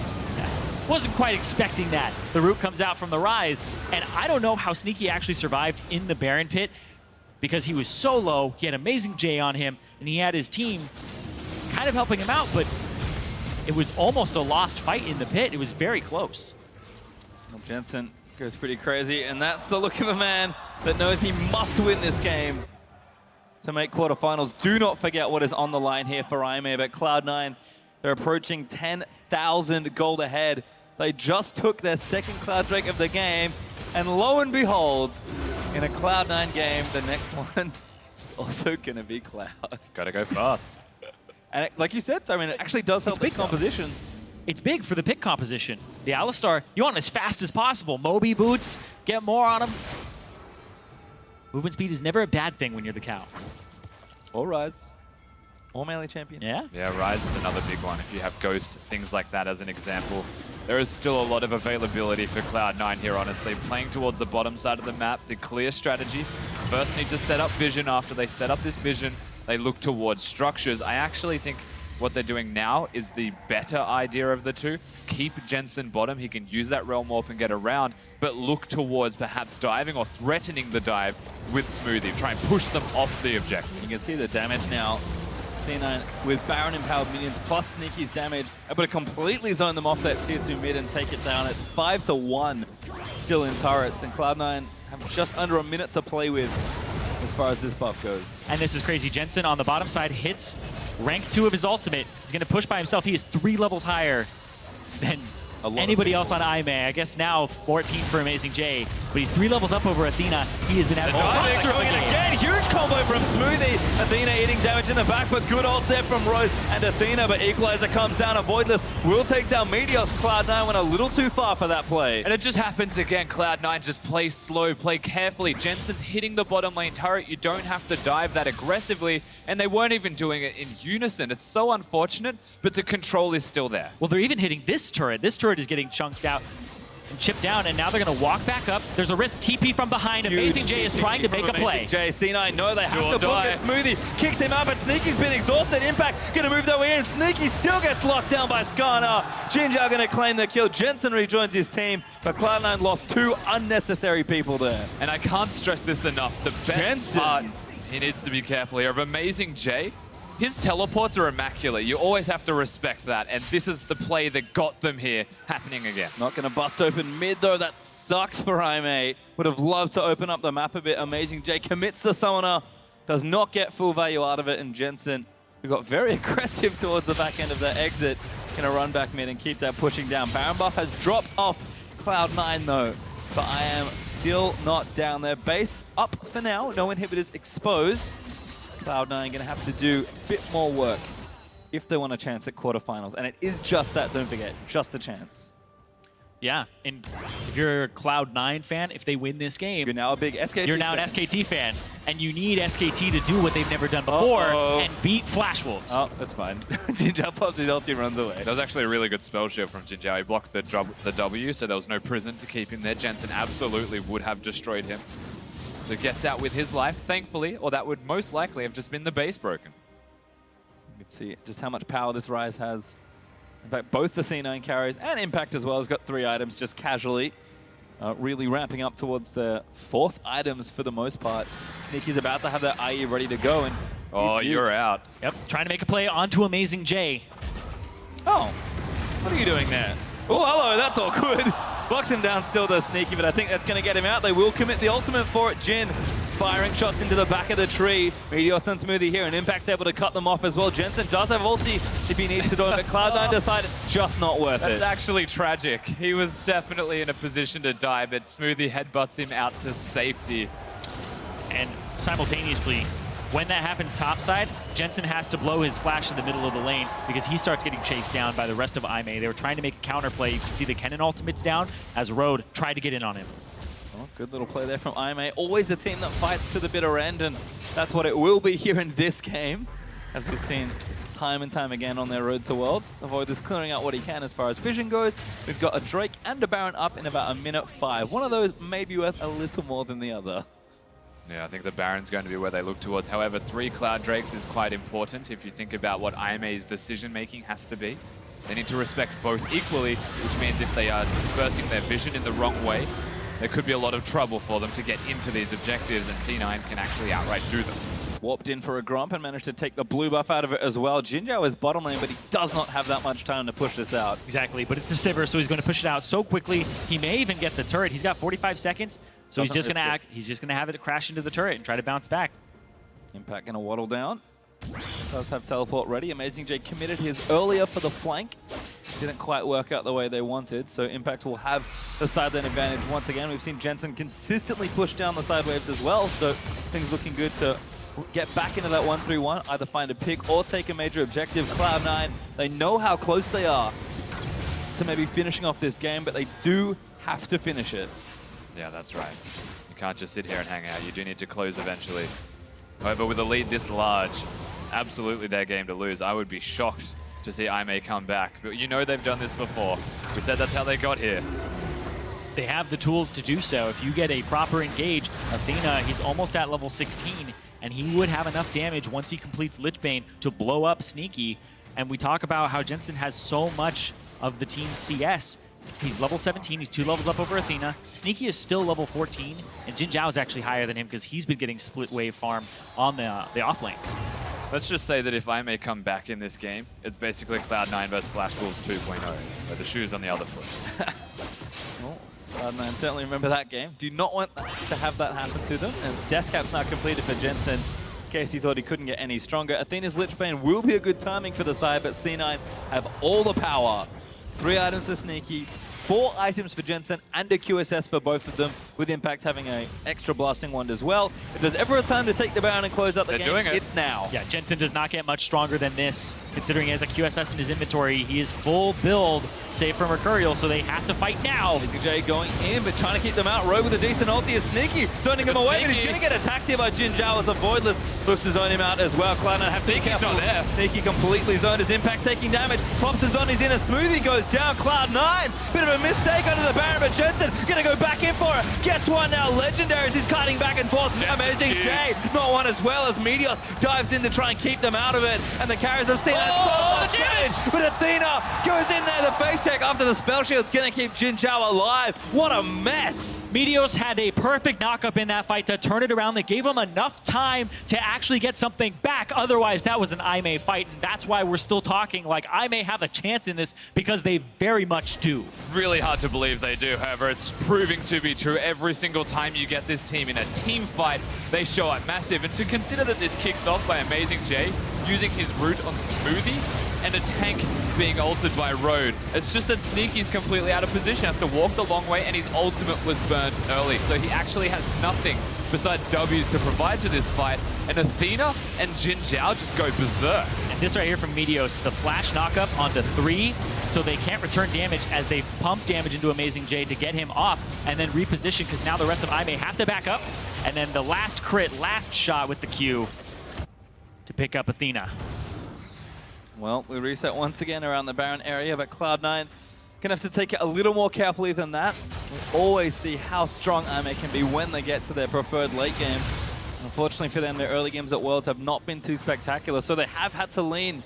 Wasn't quite expecting that. The root comes out from the Rise, and I don't know how Sneaky actually survived in the Baron pit because he was so low, he had Amazing J on him, and he had his team kind of helping him out, but it was almost a lost fight in the pit. It was very close. Well, Jensen goes pretty crazy, and that's the look of a man that knows he must win this game to make quarterfinals. Do not forget what is on the line here for IMA, but Cloud9, they're approaching 10,000 gold ahead. They just took their second Cloud Drake of the game, and lo and behold, in a Cloud9 game, the next one is also going to be Cloud. Gotta go fast. And like you said, I mean, it actually does help the composition. It's big for the pick composition. The Alistar, you want him as fast as possible. Moby boots, get more on him. Movement speed is never a bad thing when you're the cow. Or Rise. Or melee champion. Yeah? Yeah, Rise is another big one. If you have Ghost, things like that as an example. There is still a lot of availability for Cloud9 here, honestly. Playing towards the bottom side of the map, the clear strategy. First need to set up vision. After they set up this vision, they look towards structures. I actually think what they're doing now is the better idea of the two. Keep Jensen bottom. He can use that Realm Warp and get around, but look towards perhaps diving or threatening the dive with Smoothie. Try and push them off the objective. You can see the damage now. C9 with Baron empowered minions plus Sneaky's damage, able to completely zone them off that tier 2 mid and take it down. It's 5-1 still in turrets, and Cloud9 have just under a minute to play with as far as this buff goes. And this is crazy. Jensen on the bottom side hits rank 2 of his ultimate. He's going to push by himself. He is 3 levels higher than anybody else on Aimee. I guess now 14 for Amazing J, but he's 3 levels up over Athena. He has been having Throwing it again, huge combo from Smoothie. Athena eating damage in the back, but good ult there from Rose and Athena, but Equalizer comes down. A Voidless will take down Meteos. Cloud9 went a little too far for that play. And it just happens again. Cloud9 just plays slow, play carefully. Jensen's hitting the bottom lane turret. You don't have to dive that aggressively, and they weren't even doing it in unison. It's so unfortunate, but the control is still there. Well, they're even hitting this turret. This turret is getting chunked out and chipped down, and now they're going to walk back up. There's a risk TP from behind. Amazing J is trying to make a play. J, C9, no, they have to book it. Smoothie kicks him out, but Sneaky's been exhausted. Impact going to move their way in. Sneaky still gets locked down by Skarner. Jinja going to claim the kill. Jensen rejoins his team, but Cloud9 lost 2 unnecessary people there. And I can't stress this enough. The best part, he needs to be careful here, of Amazing J, his teleports are immaculate. You always have to respect that, and this is the play that got them here happening again. Not going to bust open mid, though. That sucks for Aimee. Would have loved to open up the map a bit. Amazing J commits the summoner, does not get full value out of it, and Jensen, who got very aggressive towards the back end of their exit, going to run back mid and keep that pushing down. Baron buff has dropped off Cloud9, though, but I am still not down there. Base up for now. No inhibitors exposed. Cloud9 going to have to do a bit more work if they want a chance at quarterfinals. And it is just that, don't forget, just a chance. Yeah, and if you're a Cloud9 fan, if they win this game, You're now a big SKT you're now an fan. SKT fan, and you need SKT to do what they've never done before and beat Flash Wolves. Oh, that's fine. Jinja pops his ulti and runs away. That was actually a really good spell shield from Jinja. He blocked the W, so there was no prison to keep him there. Jensen absolutely would have destroyed him. So gets out with his life, thankfully, or that would most likely have just been the base broken. You can see just how much power this Ryze has. In fact, both the C9 carries and Impact as well has got 3 items just casually. Really ramping up towards the 4th items for the most part. Sneaky's about to have that IE ready to go. And Oh, you're out. Yep, trying to make a play onto Amazing J. Oh, what are you doing there? Oh, hello, that's all good. Blocks him down still though, Sneaky, but I think that's going to get him out. They will commit the ultimate for it. Jin firing shots into the back of the tree. Meteos and Smoothie here, and Impact's able to cut them off as well. Jensen does have ulti if he needs to do it, but Cloud9 decide it's just not worth it. That's actually tragic. He was definitely in a position to die, but Smoothie headbutts him out to safety. And simultaneously, when that happens topside, Jensen has to blow his flash in the middle of the lane because he starts getting chased down by the rest of Aimee. They were trying to make a counterplay. You can see the Kennen ultimate's down as Road tried to get in on him. Oh, good little play there from Aimee. Always a team that fights to the bitter end, and that's what it will be here in this game. As we've seen time and time again on their road to Worlds. Avoid this clearing out what he can as far as vision goes. We've got a Drake and a Baron up in about 1:05. One of those may be worth a little more than the other. Yeah, I think the Baron's going to be where they look towards. However, 3 Cloud Drakes is quite important if you think about what Aimee's decision-making has to be. They need to respect both equally, which means if they are dispersing their vision in the wrong way, there could be a lot of trouble for them to get into these objectives, and C9 can actually outright do them. Warped in for a Grump and managed to take the blue buff out of it as well. Jinja is bottom lane, but he does not have that much time to push this out. Exactly, but it's a Sivir, so he's going to push it out so quickly. He may even get the turret. He's got 45 seconds, so he's just going to have it crash into the turret and try to bounce back. Impact going to waddle down. Does have teleport ready. Amazing J committed his earlier for the flank. Didn't quite work out the way they wanted, so Impact will have the side lane advantage once again. We've seen Jensen consistently push down the side waves as well, so things looking good to get back into that 1-3-1, either find a pick or take a major objective. Cloud9, they know how close they are to maybe finishing off this game, but they do have to finish it. Yeah, that's right. You can't just sit here and hang out. You do need to close eventually. However, with a lead this large, absolutely their game to lose. I would be shocked to see Aimee come back, but you know they've done this before. We said that's how they got here. They have the tools to do so. If you get a proper engage, Athena, he's almost at level 16, and he would have enough damage once he completes Lich Bane to blow up Sneaky. And we talk about how Jensen has so much of the team's CS. He's level 17, he's 2 levels up over Athena. Sneaky is still level 14, and Jin Zhao is actually higher than him because he's been getting split wave farm on the off lanes. Let's just say that if I may come back in this game, it's basically Cloud9 versus Flash Wolves 2.0, where the shoe's on the other foot. Well, Cloud9 certainly remember that game. Do not want to have that happen to them. And Death Cap's now completed for Jensen. case he thought he couldn't get any stronger. Athena's Lich Bane will be a good timing for the side, but C9 have all the power. 3 items for Sneaky, 4 items for Jensen, and a QSS for both of them, with Impact having an extra blasting wand as well. If there's ever a time to take the Baron and close out the game, it's now. Yeah, Jensen does not get much stronger than this, considering he has a QSS in his inventory. He is full build, save for Mercurial, so they have to fight now. J going in, but trying to keep them out. Rogue with a decent ulti is Sneaky, turning him away, but he's going to get attacked here by Jin Zhao as a Voidless looks to zone him out as well. Cloud9 have to be careful. Not there. Sneaky completely zoned as Impact's taking damage. Pops his on, he's in a smoothie, goes down. Cloud9, bit of a mistake under the Baron, but Jensen going to go back in for it. Gets one now, Legendary as he's cutting back and forth. Amazing J, not one as well as Meteos dives in to try and keep them out of it. And the carriers have seen that so much damage, but Athena goes in there, the face check after the spell shield's going to keep Jin Zhao alive. What a mess. Meteos had a perfect knockup in that fight to turn it around. They gave him enough time to actually get something back. Otherwise, that was an IMA fight, and that's why we're still talking like I may have a chance in this, because they very much do. Really hard to believe they do, however, it's proving to be true. Every single time you get this team in a team fight, they show up massive. And to consider that this kicks off by Amazing J using his root on Smoothie, and a tank being altered by Road. It's just that Sneaky's completely out of position, has to walk the long way, and his ultimate was burnt early. So he actually has nothing besides W's to provide to this fight. And Athena and Jin Zhao just go berserk. And this right here from Meteos, the flash knockup onto 3, so they can't return damage as they pump damage into Amazing J to get him off and then reposition, because now the rest of IMA have to back up. And then the last crit, last shot with the Q to pick up Athena. Well, we reset once again around the Baron area, but Cloud9 gonna have to take it a little more carefully than that. We always see how strong IMA can be when they get to their preferred late game. Unfortunately for them, their early games at Worlds have not been too spectacular, so they have had to lean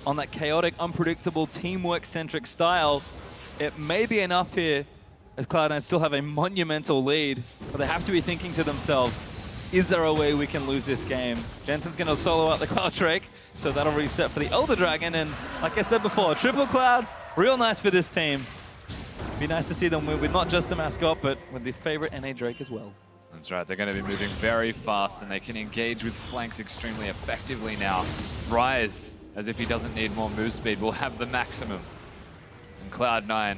on that chaotic, unpredictable, teamwork-centric style. It may be enough here, as Cloud9 still have a monumental lead, but they have to be thinking to themselves, is there a way we can lose this game? Jensen's going to solo out the Cloud Drake, so that'll reset for the Elder Dragon, and like I said before, Triple Cloud, real nice for this team. Be nice to see them with not just the mascot, but with the favorite NA Drake as well. That's right, they're going to be moving very fast, and they can engage with flanks extremely effectively now. Rise, as if he doesn't need more move speed, will have the maximum. And Cloud9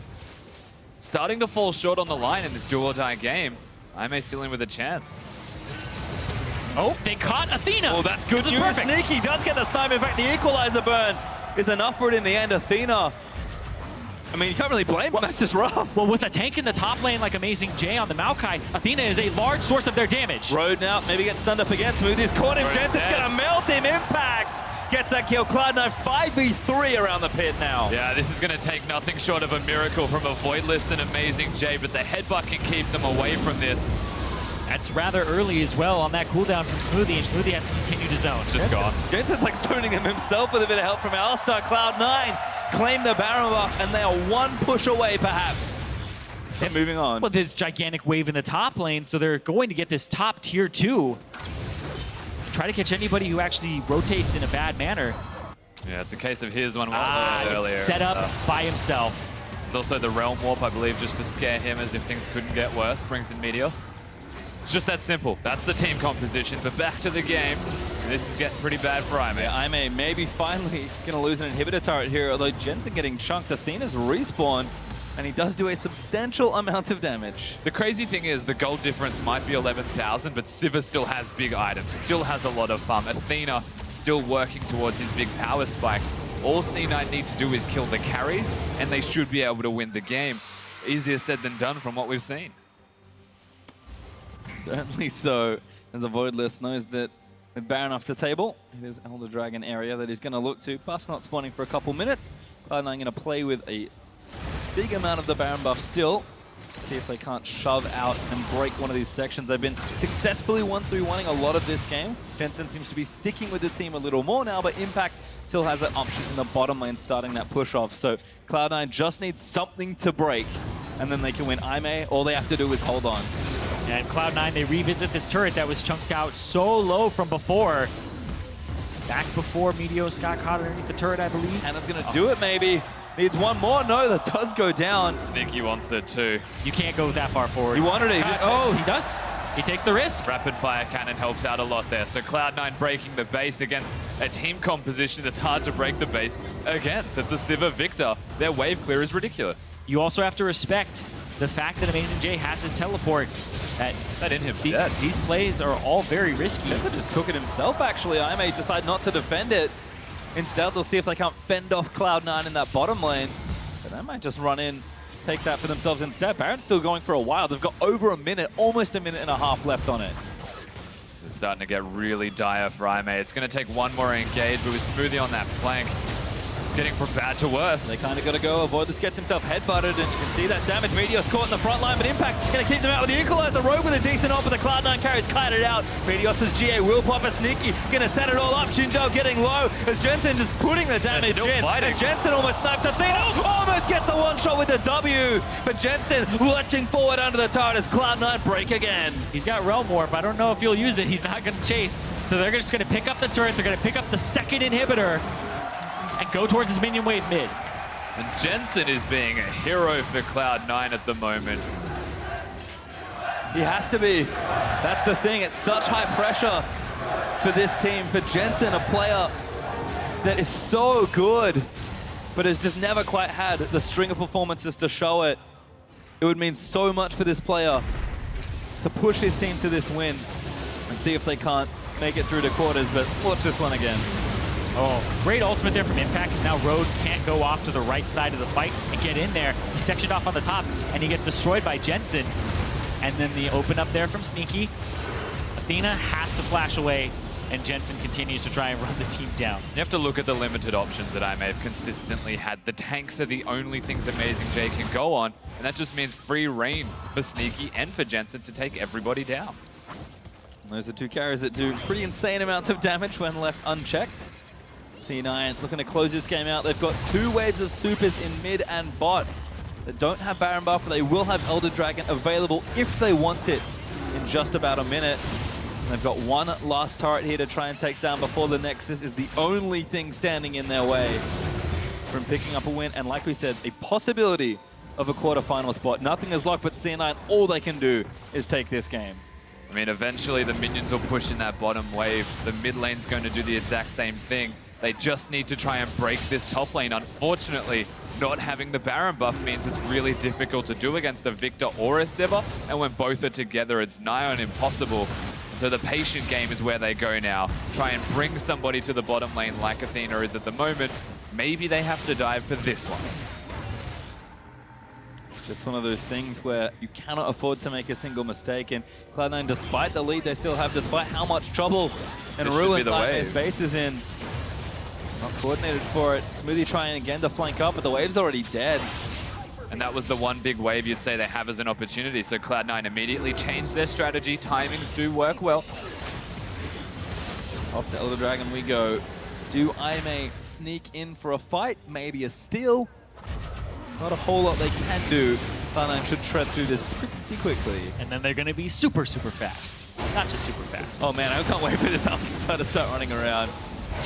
starting to fall short on the line in this do-or-die game. I may still in with a chance. Oh, they caught Athena. Oh, that's good news. Perfect. Sneaky does get the snipe. In fact, the equalizer burn is enough for it in the end. Athena, I mean, you can't really blame him. That's just rough. Well, with a tank in the top lane like Amazing J on the Maokai, Athena is a large source of their damage. Road now, maybe gets stunned up again. Smoothie's caught him. Jensen's gonna melt him. Impact gets that kill. Cloud9 5v3 around the pit now. Yeah, this is going to take nothing short of a miracle from a Voidless and Amazing J, but the headbutt can keep them away from this. That's rather early as well on that cooldown from Smoothie, and Smoothie has to continue to zone. Just gone. Jensen's like zoning him himself with a bit of help from Alistar. Cloud9 claim the Baron buff, and they are one push away, perhaps. And moving on. Well, this gigantic wave in the top lane, so they're going to get this top tier 2. Try to catch anybody who actually rotates in a bad manner. Yeah, it's a case of his one earlier. Set up by himself. There's also the Realm Warp, I believe, just to scare him as if things couldn't get worse. Brings in Meteos. It's just that simple. That's the team composition. But back to the game. This is getting pretty bad for IMA. Yeah, IMA maybe finally going to lose an inhibitor turret here, although Jensen getting chunked. Athena's respawn, and he does do a substantial amount of damage. The crazy thing is the gold difference might be 11,000, but Sivir still has big items, still has a lot of farm. Athena still working towards his big power spikes. All C9 need to do is kill the carries, and they should be able to win the game. Easier said than done from what we've seen. Certainly so, as a Voidless knows that with Baron off the table, it is Elder Dragon area that he's going to look to. Buff's not spawning for a couple minutes. Cloud9 going to play with a big amount of the Baron buff still. See if they can't shove out and break one of these sections. They've been successfully 1-3-1ing a lot of this game. Jensen seems to be sticking with the team a little more now, but Impact still has that option in the bottom lane starting that push off. So Cloud9 just needs something to break, and then they can win IMA. All they have to do is hold on. And Cloud9, they revisit this turret that was chunked out so low from before. Back before Meteos got caught underneath the turret, I believe. And it's going to do it, maybe. Needs one more. No, that does go down. Sneaky wants it too. You can't go that far forward. He wanted it. Oh, he does? He takes the risk. Rapid fire cannon helps out a lot there. So Cloud9 breaking the base against a team composition that's hard to break the base against. It's a Sivir Victor. Their wave clear is ridiculous. You also have to respect the fact that Amazing J has his teleport. That in him dead. These plays are all very risky. Jensen just took it himself, actually. I may decide not to defend it. Instead, they'll see if they can't fend off Cloud9 in that bottom lane. But they might just run in, take that for themselves instead. Baron's still going for a while. They've got over a minute, almost a minute and a half left on it. It's starting to get really dire for IMA. It's going to take one more engage, but with Smoothie on that flank, it's getting from bad to worse. They kind of got to go. Avoidless gets himself headbutted, and you can see that damage. Meteor's caught in the front line, but Impact going to keep them out with the Equalizer. Rogue with a decent off, but the Cloud9 carries kited out. Meteor's GA will pop a sneaky. Going to set it all up. Shinjo getting low as Jensen just putting the damage in. And Jensen almost snipes Athena. Almost gets the one shot with the W. But Jensen lurching forward under the turret as Cloud9 break again. He's got Realm Warp. I don't know if he'll use it. He's not going to chase. So they're just going to pick up the turret. They're going to pick up the second inhibitor and go towards his minion wave mid. And Jensen is being a hero for Cloud9 at the moment. He has to be. That's the thing. It's such high pressure for this team. For Jensen, a player that is so good, but has just never quite had the string of performances to show it. It would mean so much for this player to push his team to this win and see if they can't make it through the quarters. But watch this one again. Oh, great ultimate there from Impact, because now Road can't go off to the right side of the fight and get in there. He's sectioned off on the top, and he gets destroyed by Jensen. And then the open up there from Sneaky. Athena has to flash away, and Jensen continues to try and run the team down. You have to look at the limited options that I may have consistently had. The tanks are the only things Amazing J can go on, and that just means free reign for Sneaky and for Jensen to take everybody down. Those are two carries that do pretty insane amounts of damage when left unchecked. C9 looking to close this game out. They've got two waves of supers in mid and bot that don't have Baron buff, but they will have Elder Dragon available if they want it in just about a minute. And they've got one last turret here to try and take down before the Nexus is the only thing standing in their way from picking up a win. And like we said, a possibility of a quarterfinal spot. Nothing is locked, but C9, all they can do is take this game. I mean, eventually the minions will push in that bottom wave. The mid lane's going to do the exact same thing. They just need to try and break this top lane. Unfortunately, not having the Baron buff means it's really difficult to do against a Victor or a Sivir, and when both are together, it's nigh on impossible. So the patient game is where they go now. Try and bring somebody to the bottom lane like Athena is at the moment. Maybe they have to dive for this one. Just one of those things where you cannot afford to make a single mistake. And Cloud9, despite the lead they still have, despite how much trouble and ruin Cloud9's base is in, not coordinated for it. Smoothie trying again to flank up, but the wave's already dead. And that was the one big wave you'd say they have as an opportunity. So Cloud9 immediately changed their strategy. Timings do work well. Off the Elder Dragon we go. Do IMA sneak in for a fight? Maybe a steal? Not a whole lot they can do. Cloud9 should tread through this pretty quickly. And then they're going to be super, super fast. Not just super fast. Oh man, I can't wait for this Alistar to start running around.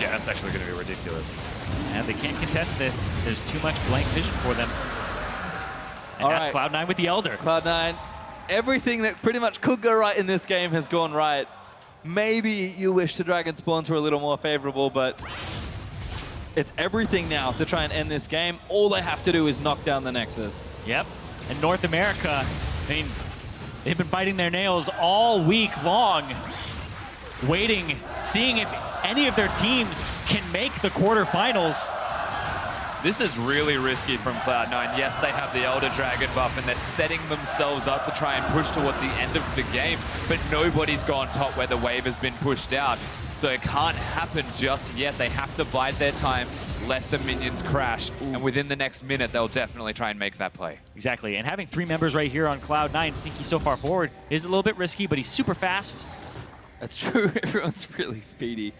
Yeah, that's actually going to be ridiculous. And they can't contest this. There's too much blank vision for them. And all that's right. Cloud9 with the Elder. Cloud9, everything that pretty much could go right in this game has gone right. Maybe you wish the Dragon spawns were a little more favorable, but it's everything now to try and end this game. All they have to do is knock down the Nexus. Yep. And North America, I mean, they've been biting their nails all week long, waiting, seeing if any of their teams can make the quarterfinals. This is really risky from Cloud9. Yes, they have the Elder Dragon buff, and they're setting themselves up to try and push towards the end of the game, but nobody's gone top where the wave has been pushed out. So it can't happen just yet. They have to bide their time, let the minions crash, and within the next minute, they'll definitely try and make that play. Exactly, and having three members right here on Cloud9, Sneaky so far forward, is a little bit risky, but he's super fast. That's true, everyone's really speedy.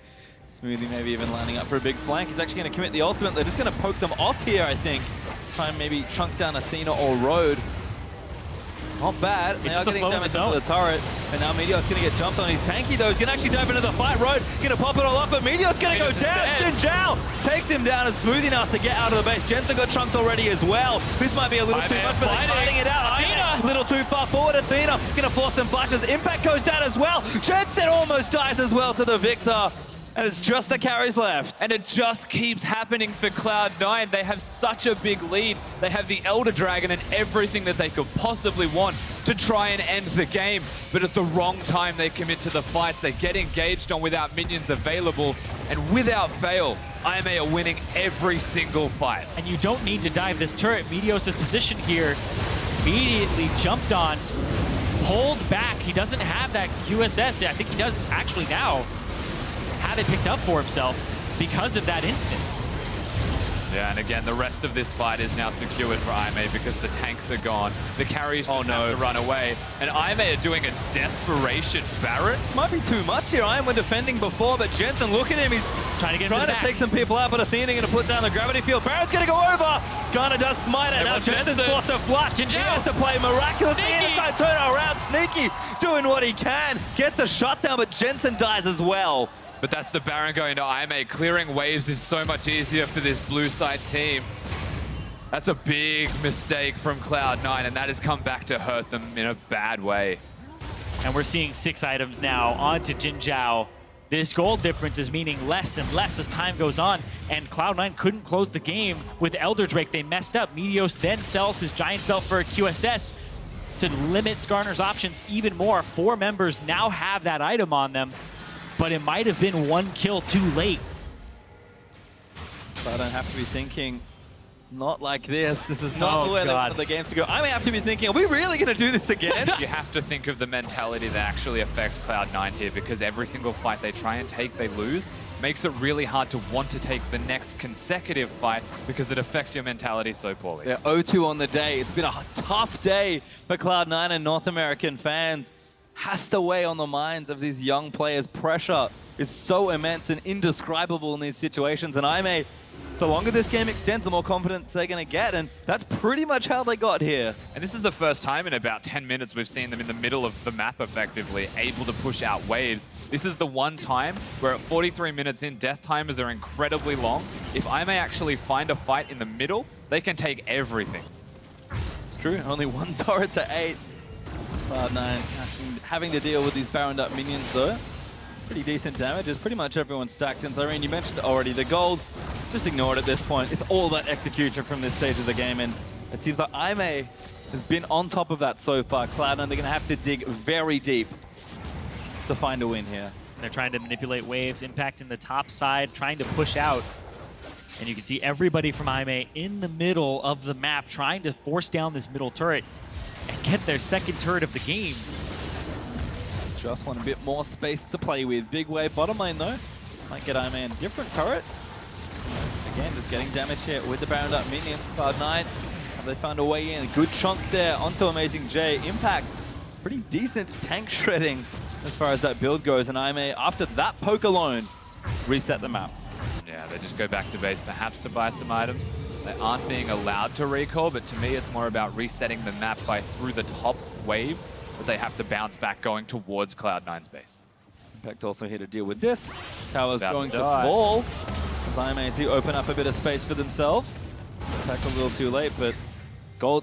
Smoothie maybe even lining up for a big flank. He's actually going to commit the ultimate. They're just going to poke them off here, I think. Try and maybe chunk down Athena or Road. Not bad. They It's are just a getting slow in damage the into zone. the turret. And now Meteor's going to get jumped on. He's tanky though. He's going to actually dive into the fight. Road going to pop it all up, but Meteor's going to go down. Xin Zhao takes him down and smooth enough to get out of the base. Jensen got chunked already as well. This might be a little too much, but they're fighting it out. Athena a little too far forward. Athena going to force some flashes. Impact goes down as well. Jensen almost dies as well to the victor. And it's just the carries left. And it just keeps happening for Cloud9. They have such a big lead. They have the Elder Dragon and everything that they could possibly want to try and end the game. But at the wrong time, they commit to the fights. They get engaged on without minions available. And without fail, IMA are winning every single fight. And you don't need to dive this turret. Meteos' position here immediately jumped on, pulled back. He doesn't have that QSS. I think he does actually now have it picked up for himself because of that instance. Yeah, and again, the rest of this fight is now secured for IMA because the tanks are gone. The carries have to run away. And IMA are doing a desperation Barret. This might be too much here. Iron were defending before, but Jensen, look at him. He's trying to take some people out, but Athena going to put down the gravity field. Barrett's going to go over. Skarner does smite it. Now Jensen's forced to flash. He has to play miraculously. He's trying to turn it around. Sneaky doing what he can. Gets a shutdown, but Jensen dies as well. But that's the Baron going to IMA. Clearing waves is so much easier for this blue side team. That's a big mistake from Cloud9, and that has come back to hurt them in a bad way. And we're seeing 6 items now onto Xin Zhao. This gold difference is meaning less and less as time goes on, and Cloud9 couldn't close the game with Elder Drake. They messed up. Meteos then sells his Giant's Belt for a QSS to limit Skarner's options even more. 4 members now have that item on them, but it might have been 1 kill too late. So I don't have to be thinking, not like this. This is not the way they want the game to go. I may have to be thinking, are we really going to do this again? You have to think of the mentality that actually affects Cloud9 here, because every single fight they try and take, they lose. Makes it really hard to want to take the next consecutive fight because it affects your mentality so poorly. Yeah, 0-2 on the day. It's been a tough day for Cloud9 and North American fans. Has to weigh on the minds of these young players. Pressure is so immense and indescribable in these situations. And the longer this game extends, the more confidence they're going to get. And that's pretty much how they got here. And this is the first time in about 10 minutes we've seen them in the middle of the map effectively, able to push out waves. This is the one time where at 43 minutes in, death timers are incredibly long. If I may actually find a fight in the middle, they can take everything. It's true, only 1 turret to 8. Cloud9 having to deal with these Baroned up minions though. Pretty decent damage. It's pretty much everyone stacked in. Irene, you mentioned already the gold. Just ignore it at this point. It's all that execution from this stage of the game, and it seems like IMA has been on top of that so far. Cloud9, they're going to have to dig very deep to find a win here. They're trying to manipulate waves, impacting the top side, trying to push out. And you can see everybody from IMA in the middle of the map trying to force down this middle turret and get their second turret of the game. Just want a bit more space to play with. Big wave bottom lane though. Might get IMA in a different turret. Again, just getting damage here with the Baroned up minions. Cloud9, have they found a way in? A good chunk there onto Amazing J. Impact, pretty decent tank shredding as far as that build goes. And IMA, after that poke alone, reset the map. Yeah, they just go back to base, perhaps to buy some items. They aren't being allowed to recall, but to me it's more about resetting the map by through the top wave that they have to bounce back going towards Cloud9's base. Impact also here to deal with this. Tower's About going to to die. fall. As IMA do open up a bit of space for themselves. Impact a little too late, but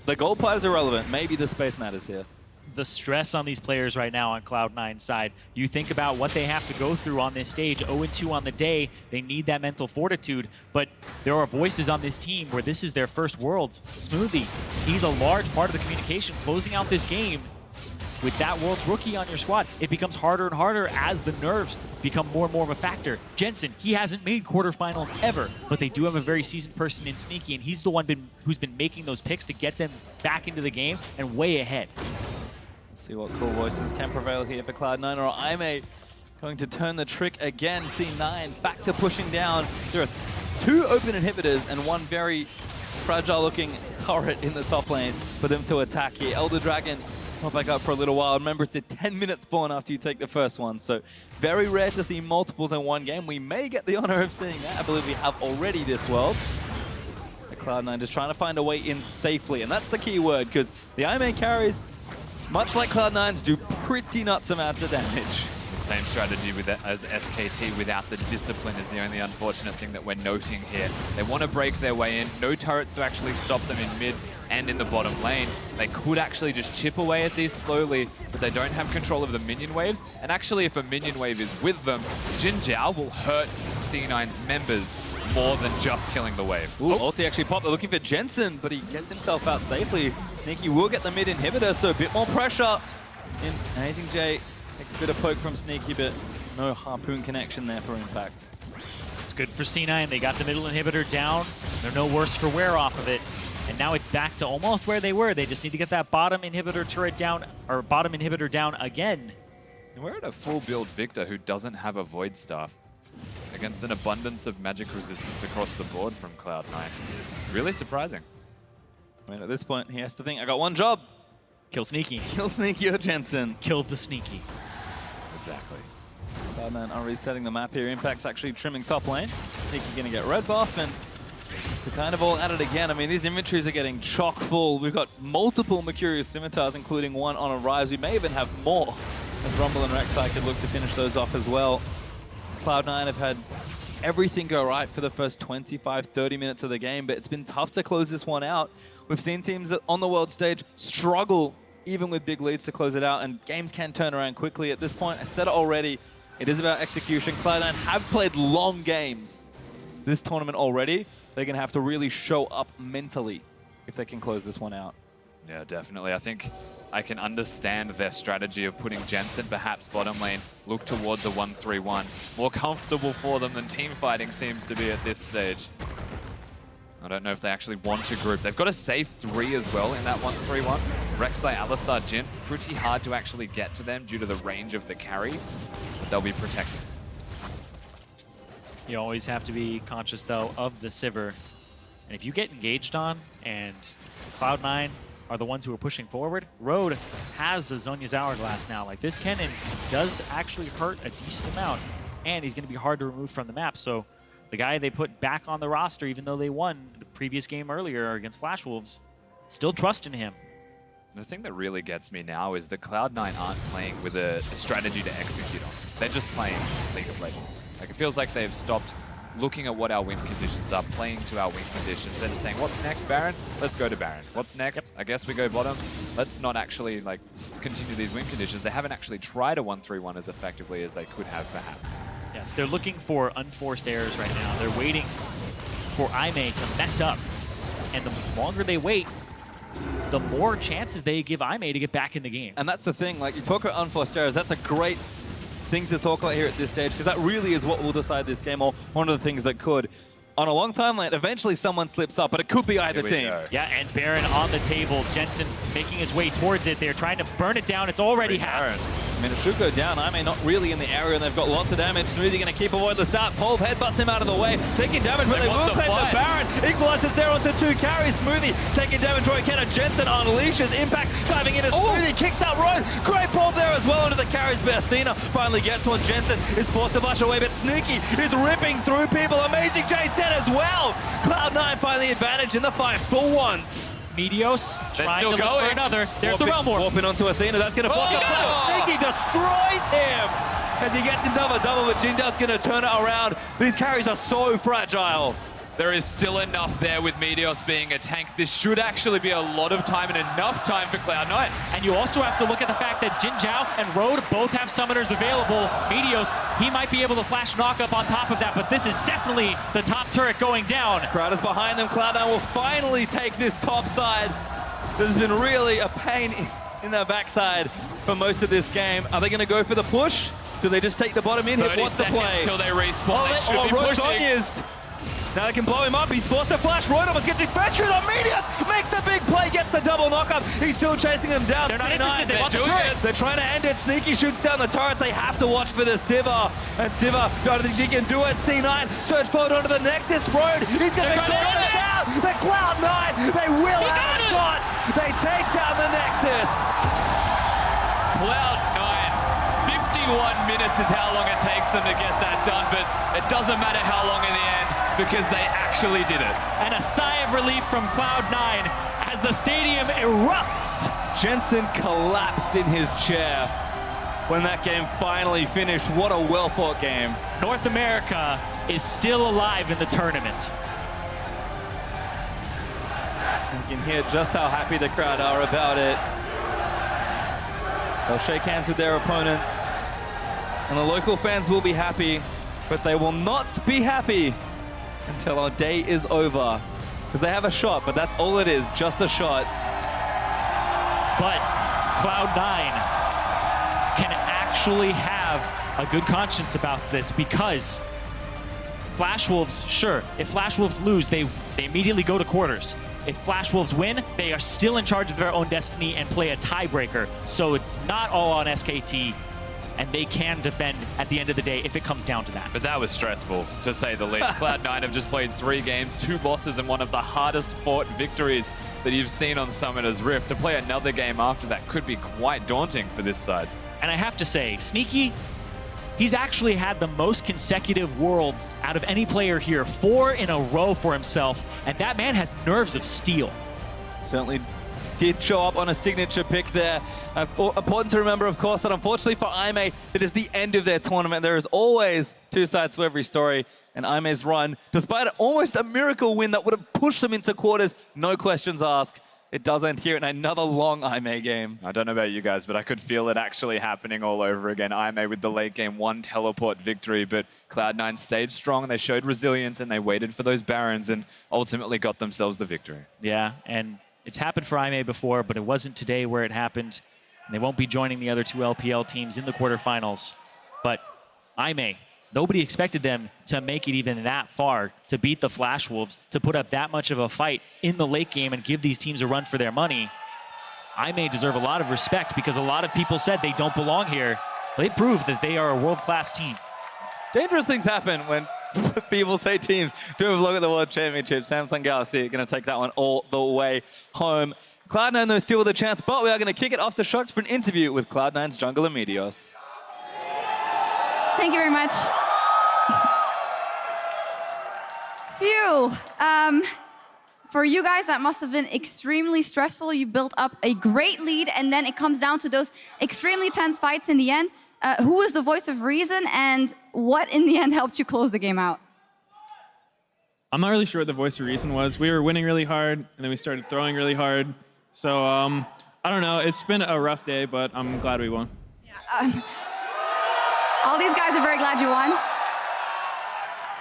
the gold part is irrelevant. Maybe the space matters here. The stress on these players right now on Cloud9's side. You think about what they have to go through on this stage, 0-2 on the day. They need that mental fortitude, but there are voices on this team where this is their first Worlds. Smoothie, he's a large part of the communication closing out this game. With that Worlds rookie on your squad, it becomes harder and harder as the nerves become more and more of a factor. Jensen, he hasn't made quarterfinals ever, but they do have a very seasoned person in Sneaky, and he's the one who's been making those picks to get them back into the game and way ahead. See what cool voices can prevail here for Cloud9, or IMA going to turn the trick again. C9 back to pushing down. There are 2 open inhibitors and 1 very fragile looking turret in the top lane for them to attack here. Elder Dragon not back up for a little while. Remember, it's a 10 minute spawn after you take the first one, so very rare to see multiples in one game. We may get the honor of seeing that. I believe we have already this Worlds. The Cloud9 just trying to find a way in safely, and that's the key word, because the IMA carries much like Cloud9's, do pretty nuts amounts of damage. Same strategy as SKT without the discipline is the only unfortunate thing that we're noting here. They want to break their way in. No turrets to actually stop them in mid and in the bottom lane. They could actually just chip away at these slowly, but they don't have control of the minion waves. And actually, if a minion wave is with them, Jin Zhao will hurt C9's members more than just killing the wave. Ooh, ulti actually popped. They're looking for Jensen, but he gets himself out safely. Sneaky will get the mid inhibitor, so a bit more pressure. Amazing J takes a bit of poke from Sneaky, but no harpoon connection there for impact. It's good for C9. They got the middle inhibitor down. They're no worse for wear off of it. And now it's back to almost where they were. They just need to get that bottom inhibitor turret down, or bottom inhibitor down again. And we're at a full build Victor who doesn't have a Void Staff against an abundance of magic resistance across the board from Cloud9. Really surprising. I mean, at this point, he has to think, I got one job. Kill Sneaky. Kill Sneaky or Jensen. Kill the Sneaky. Exactly. Cloud9 are resetting the map here. Impact's actually trimming top lane. Sneaky gonna get red buff, and we're kind of all at it again. I mean, these inventories are getting chock full. We've got multiple Mercurius Scimitars, including one on a rise. We may even have more, as Rumble and Rek'Sai could look to finish those off as well. Cloud9 have had everything go right for the first 25, 30 minutes of the game, but it's been tough to close this one out. We've seen teams on the world stage struggle, even with big leads, to close it out, and games can turn around quickly. At this point, I said it already, it is about execution. Cloud9 have played long games this tournament already. They're going to have to really show up mentally if they can close this one out. Yeah, definitely. I think I can understand their strategy of putting Jensen perhaps bottom lane, look towards a 1-3-1. More comfortable for them than team fighting seems to be at this stage. I don't know if they actually want to group. They've got a safe 3 as well in that 1-3-1. Rek'Sai, Alistar, Jhin, pretty hard to actually get to them due to the range of the carry, but they'll be protected. You always have to be conscious, though, of the Sivir. And if you get engaged on, and Cloud9 are the ones who are pushing forward, Road has a Zhonya's Hourglass now. Like, this cannon does actually hurt a decent amount, and he's going to be hard to remove from the map. So the guy they put back on the roster, even though they won the previous game earlier against Flash Wolves, still trust in him. The thing that really gets me now is that Cloud9 aren't playing with a strategy to execute on. They're just playing League of Legends. Like, it feels like they've stopped looking at what our win conditions are, playing to our win conditions. They're just saying, what's next, Baron? Let's go to Baron. What's next? Yep. I guess we go bottom. Let's not actually, like, continue these win conditions. They haven't actually tried a 1-3-1 as effectively as they could have, perhaps. Yeah, they're looking for unforced errors right now. They're waiting for Aimee to mess up. And the longer they wait, the more chances they give Aimee to get back in the game. And that's the thing, like, you talk about unforced errors, that's a great thing to talk about here at this stage, because that really is what will decide this game, or one of the things that could. On a long timeline, eventually someone slips up, but it could be either team. Yeah, and Baron on the table. Jensen making his way towards it. They're trying to burn it down. It's already happened. I mean, it should go down. Aimee not really in the area, and they've got lots of damage. Smoothie going to keep avoidless out. Pulp headbutts him out of the way, taking damage, but they will claim the Baron. Equalizes there onto 2 carries. Smoothie taking damage. Roy Kenner. Jensen unleashes Impact, diving into Smoothie, kicks out Roy. Great pull there as well into the carries, but Athena finally gets one. Jensen is forced to flash away, but Sneaky is ripping through people. Amazing J's dead as well. Cloud9 find the advantage in the fight for once. Meteos trying to look for another. There's the Realm Warp. Warping onto Athena. That's going to block the flash. Sneaky destroys him as he gets himself a double, but Jinda's going to turn it around. These carries are so fragile. There is still enough there with Meteos being a tank. This should actually be a lot of time and enough time for Cloud9. And you also have to look at the fact that Jin Zhao and Road both have summoners available. Meteos, he might be able to flash knock up on top of that, but this is definitely the top turret going down. Crowd is behind them. Cloud9 will finally take this top side. There's been really a pain in their backside for most of this game. Are they going to go for the push? Do they just take the bottom in? What's the play? Until they respawn, they should be pushing. Now they can blow him up. He's forced to flash. Royd almost gets his first crit on Meteos. Makes the big play, gets the double knockup. He's still chasing them down. They're not interested. They want the turret. They're trying to end it. Sneaky shoots down the turrets. They have to watch for the Sivir. And Sivir, I don't think he can do it. C9, search forward onto the Nexus. Road, he's going to go down. The Cloud9, they will have a shot. They take down the Nexus. Cloud9, 51 minutes is how long it takes them to get that done, but it doesn't matter how long in the end, because they actually did it. And a sigh of relief from Cloud9 as the stadium erupts. Jensen collapsed in his chair when that game finally finished. What a well-fought game. North America is still alive in the tournament. You can hear just how happy the crowd are about it. They'll shake hands with their opponents, and the local fans will be happy, but they will not be happy until our day is over. Because they have a shot, but that's all it is, just a shot. But Cloud9 can actually have a good conscience about this, because Flash Wolves, sure, if Flash Wolves lose, they immediately go to quarters. If Flash Wolves win, they are still in charge of their own destiny and play a tiebreaker. So it's not all on SKT, and they can defend at the end of the day if it comes down to that. But that was stressful, to say the least. Cloud9 have just played 3 games, 2 losses, and one of the hardest fought victories that you've seen on Summoner's Rift. To play another game after that could be quite daunting for this side. And I have to say, Sneaky, he's actually had the most consecutive worlds out of any player here, 4 in a row for himself, and that man has nerves of steel. Certainly did show up on a signature pick there. Important to remember, of course, that unfortunately for IMA, it is the end of their tournament. There is always 2 sides to every story, and IMA's run, despite almost a miracle win that would have pushed them into quarters, no questions asked, it does end here in another long IMA game. I don't know about you guys, but I could feel it actually happening all over again. IMA with the late game 1 teleport victory, but Cloud9 stayed strong, they showed resilience, and they waited for those Barons and ultimately got themselves the victory. Yeah, and it's happened for IMA before, but it wasn't today where it happened. And they won't be joining the other 2 LPL teams in the quarterfinals. But IMA, nobody expected them to make it even that far, to beat the Flash Wolves, to put up that much of a fight in the late game and give these teams a run for their money. IMA deserve a lot of respect because a lot of people said they don't belong here. They proved that they are a world-class team. Dangerous things happen when people say teams do have a look at the World Championship. Samsung Galaxy are going to take that one all the way home. Cloud9 though still with a chance, but we are going to kick it off to Shox for an interview with Cloud9's jungler Meteos. Thank you very much. Phew. For you guys, that must have been extremely stressful. You built up a great lead, and then it comes down to those extremely tense fights in the end. Who was the voice of reason, and what in the end helped you close the game out? I'm not really sure what the voice of reason was. We were winning really hard, and then we started throwing really hard. So I don't know. It's been a rough day, but I'm glad we won. Yeah, all these guys are very glad you won.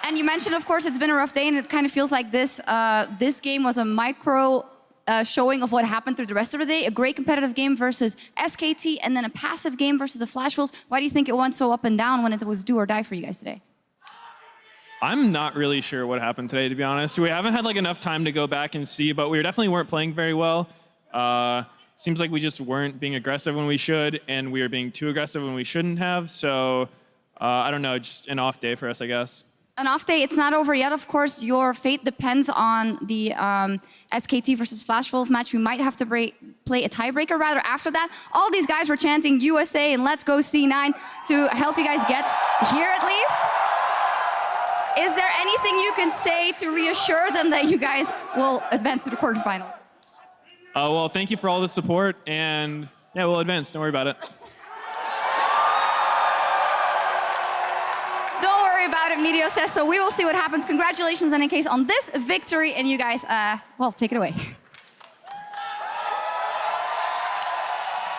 And you mentioned, of course, it's been a rough day, and it kind of feels like this game was a micro showing of what happened through the rest of the day. A great competitive game versus SKT, and then a passive game versus the Flash Wolves. Why do you think it went so up and down when it was do or die for you guys today? I'm not really sure what happened today, to be honest. We haven't had enough time to go back and see, but we definitely weren't playing very well. Seems like we just weren't being aggressive when we should, and we were being too aggressive when we shouldn't have. So I don't know, just an off day for us, I guess. An off day, it's not over yet, of course. Your fate depends on the SKT versus Flash Wolf match. We might have to play a tiebreaker rather after that. All these guys were chanting USA and let's go C9 to help you guys get here at least. Is there anything you can say to reassure them that you guys will advance to the quarterfinals? Well, thank you for all the support, and yeah, we'll advance. Don't worry about it. Don't worry about it, Meteos says, so we will see what happens. Congratulations in any case on this victory, and you guys, well, take it away.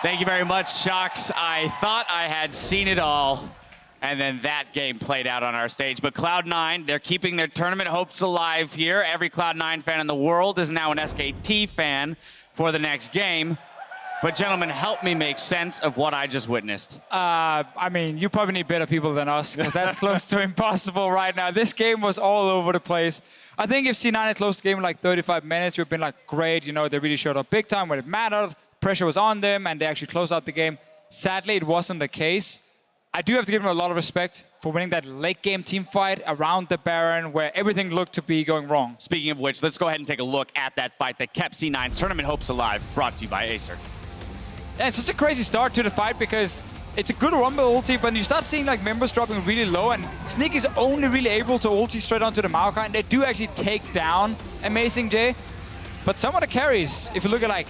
Thank you very much, Shox. I thought I had seen it all, and then that game played out on our stage. But Cloud9, they're keeping their tournament hopes alive here. Every Cloud9 fan in the world is now an SKT fan for the next game. But gentlemen, help me make sense of what I just witnessed. I mean, you probably need better people than us, because that's close to impossible right now. This game was all over the place. I think if C9 had closed the game in 35 minutes, it would have been great. You know, they really showed up big time when it mattered. Pressure was on them, and they actually closed out the game. Sadly, it wasn't the case. I do have to give them a lot of respect for winning that late game team fight around the Baron where everything looked to be going wrong. Speaking of which, let's go ahead and take a look at that fight that kept C9's tournament hopes alive, brought to you by Acer. Yeah, it's just a crazy start to the fight because it's a good Rumble ulti, but you start seeing members dropping really low, and Sneak is only really able to ulti straight onto the Maokai, and they do actually take down Amazing J. But some of the carries, if you look at like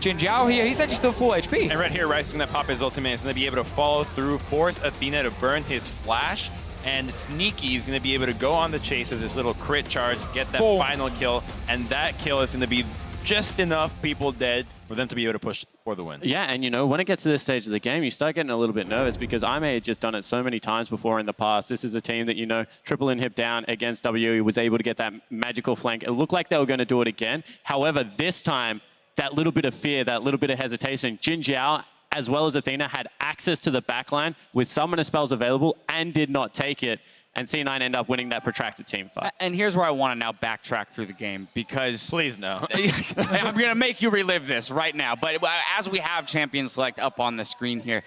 Jin Jiao here, he's actually still full HP. And right here, Rice is going to pop his ultimate. He's going to be able to follow through, force Athena to burn his flash. And Sneaky is going to be able to go on the chase with this little crit charge, get that final kill. And that kill is going to be just enough people dead for them to be able to push for the win. Yeah, and you know, when it gets to this stage of the game, you start getting a little bit nervous because I may have just done it so many times before in the past. This is a team that, you know, triple inhib down against WE, was able to get that magical flank. It looked like they were going to do it again. However, this time, that little bit of fear, that little bit of hesitation, Jin Jiao, as well as Athena, had access to the backline with summoner spells available and did not take it. And C9 end up winning that protracted team fight. And here's where I want to now backtrack through the game because... Please no. I'm going to make you relive this right now. But as we have Champion Select up on the screen here,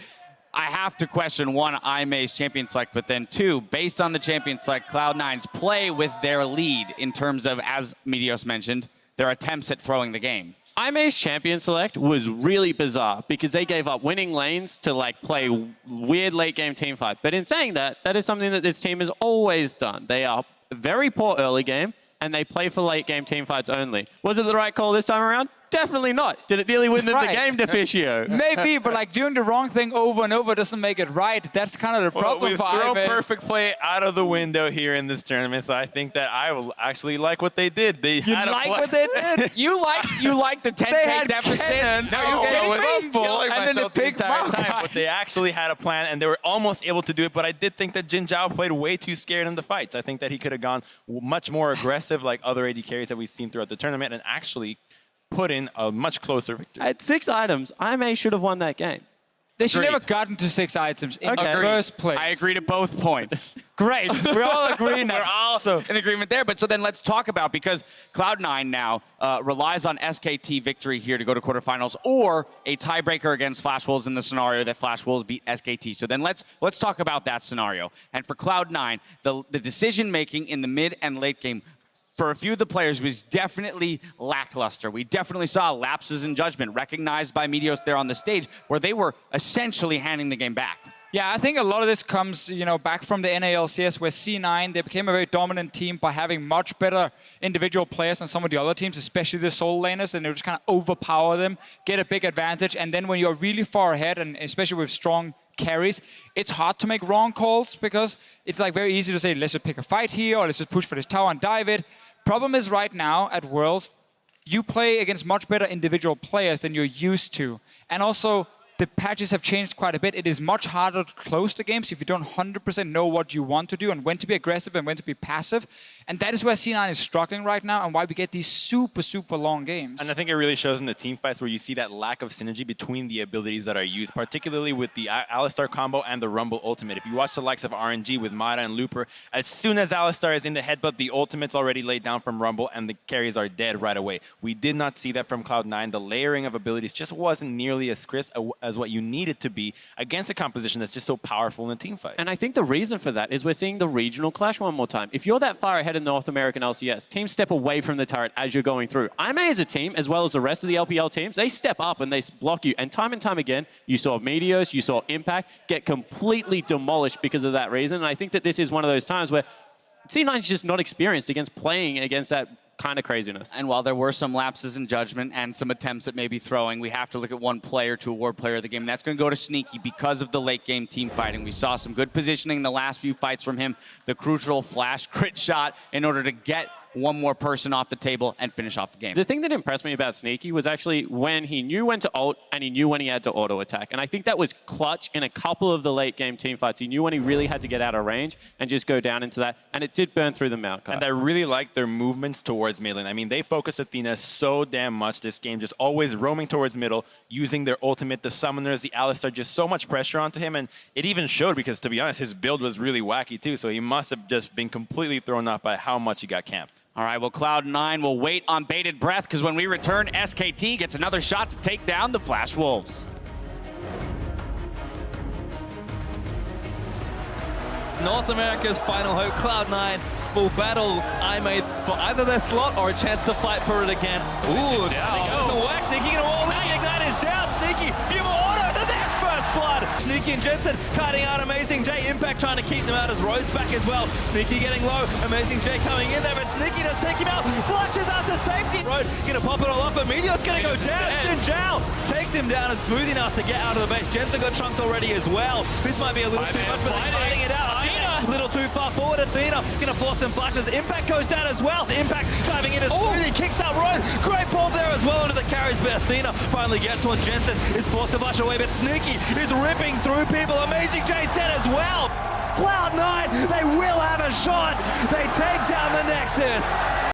I have to question, one, IMA's Champion Select, but then two, based on the Champion Select, Cloud9's play with their lead in terms of, as Meteos mentioned, their attempts at throwing the game. IMA's Champion Select was really bizarre because they gave up winning lanes to like play weird late game team fight. But in saying that, that is something that this team has always done. They are very poor early game and they play for late game team fights only. Was it the right call this time around? Definitely not. Did it nearly win them the game, Deficio? Maybe, but like doing the wrong thing over and over doesn't make it right. That's kind of the problem for We've thrown IMA. perfect play out of the window here in this tournament, so I think that I will actually like what they did. They You had a like play. what they did? You like the 10K deficit? Cannon. No, They I was fumble, killing and then the myself the big entire mouth time, guy. but they actually had a plan, and they were almost able to do it, but I did think that Jin Jiao played way too scared in the fights. I think that he could have gone much more aggressive like other AD carries that we've seen throughout the tournament and actually put in a much closer victory. At 6 items, IMA should have won that game. They should Agreed. never gotten to 6 items in the Okay. first place. I agree to both points. Great. We all agree now. We're all in agreement there. But so then let's talk about, because Cloud9 now relies on SKT victory here to go to quarterfinals or a tiebreaker against Flash Wolves in the scenario that Flash Wolves beat SKT. So then let's talk about that scenario. And for Cloud9, the decision making in the mid and late game for a few of the players was definitely lackluster. We definitely saw lapses in judgment recognized by Meteos there on the stage where they were essentially handing the game back. Yeah, I think a lot of this comes, you know, back from the NALCS where C9, they became a very dominant team by having much better individual players than some of the other teams, especially the soul laners, and they just kind of overpower them, get a big advantage, and then when you're really far ahead, and especially with strong carries, it's hard to make wrong calls because it's like very easy to say, let's just pick a fight here, or let's just push for this tower and dive it. Problem is right now at Worlds, you play against much better individual players than you're used to. And also, the patches have changed quite a bit. It is much harder to close the games if you don't 100% know what you want to do and when to be aggressive and when to be passive. And that is where C9 is struggling right now and why we get these super, super long games. And I think it really shows in the team fights where you see that lack of synergy between the abilities that are used, particularly with the Alistar combo and the Rumble ultimate. If you watch the likes of RNG with Mara and Looper, as soon as Alistar is in the headbutt, the ultimate's already laid down from Rumble and the carries are dead right away. We did not see that from Cloud9. The layering of abilities just wasn't nearly as crisp as what you need it to be against a composition that's just so powerful in a team fight. And I think the reason for that is we're seeing the regional clash one more time. If you're that far ahead in North American LCS, teams step away from the turret as you're going through. IMA as a team, as well as the rest of the LPL teams, they step up and they block you. And time again, you saw Meteos, you saw Impact get completely demolished because of that reason. And I think that this is one of those times where C9 is just not experienced against playing against that kind of craziness. And while there were some lapses in judgment and some attempts at maybe throwing, we have to look at one player to award player of the game. And that's going to go to Sneaky because of the late game team fighting. We saw some good positioning in the last few fights from him. The crucial flash crit shot in order to get one more person off the table and finish off the game. The thing that impressed me about Sneaky was actually when he knew when to ult and he knew when he had to auto attack. And I think that was clutch in a couple of the late game team fights. He knew when he really had to get out of range and just go down into that. And it did burn through the mount card. And I really like their movements towards mid lane. I mean, they focus Athena so damn much this game, just always roaming towards middle, using their ultimate, the summoners, the Alistar, just so much pressure onto him. And it even showed because, to be honest, his build was really wacky too. So he must have just been completely thrown off by how much he got camped. All right, well, Cloud9 will wait on bated breath because when we return, SKT gets another shot to take down the Flash Wolves. North America's final hope, Cloud9, will battle IMA for either their slot or a chance to fight for it again. Ooh, the whack, Sneaky gonna wall, the ignite is down, Sneaky, few more autos, and there's first blood Sneaky and Jensen cutting out Amazing J. Impact trying to keep them out as Rhodes back as well. Sneaky getting low. Amazing J coming in there, but Sneaky does take him out. Flushes out to safety. Rhodes gonna pop it all up, but Meteor's gonna go down. Jinjao takes him down and smoothing us to get out of the base. Jensen got chunked already as well. This might be a little too much, but they're fighting it out. Athena, a little too far forward. Athena gonna force some flashes. Impact goes down as well. Impact diving in as Smoothie kicks out Rhodes. Great ball there as well into the carries, but Athena finally gets one. Jensen is forced to flash away, but Sneaky is ripping through people. Amazing J's dead as well. Cloud9, they will have a shot. They take down the Nexus.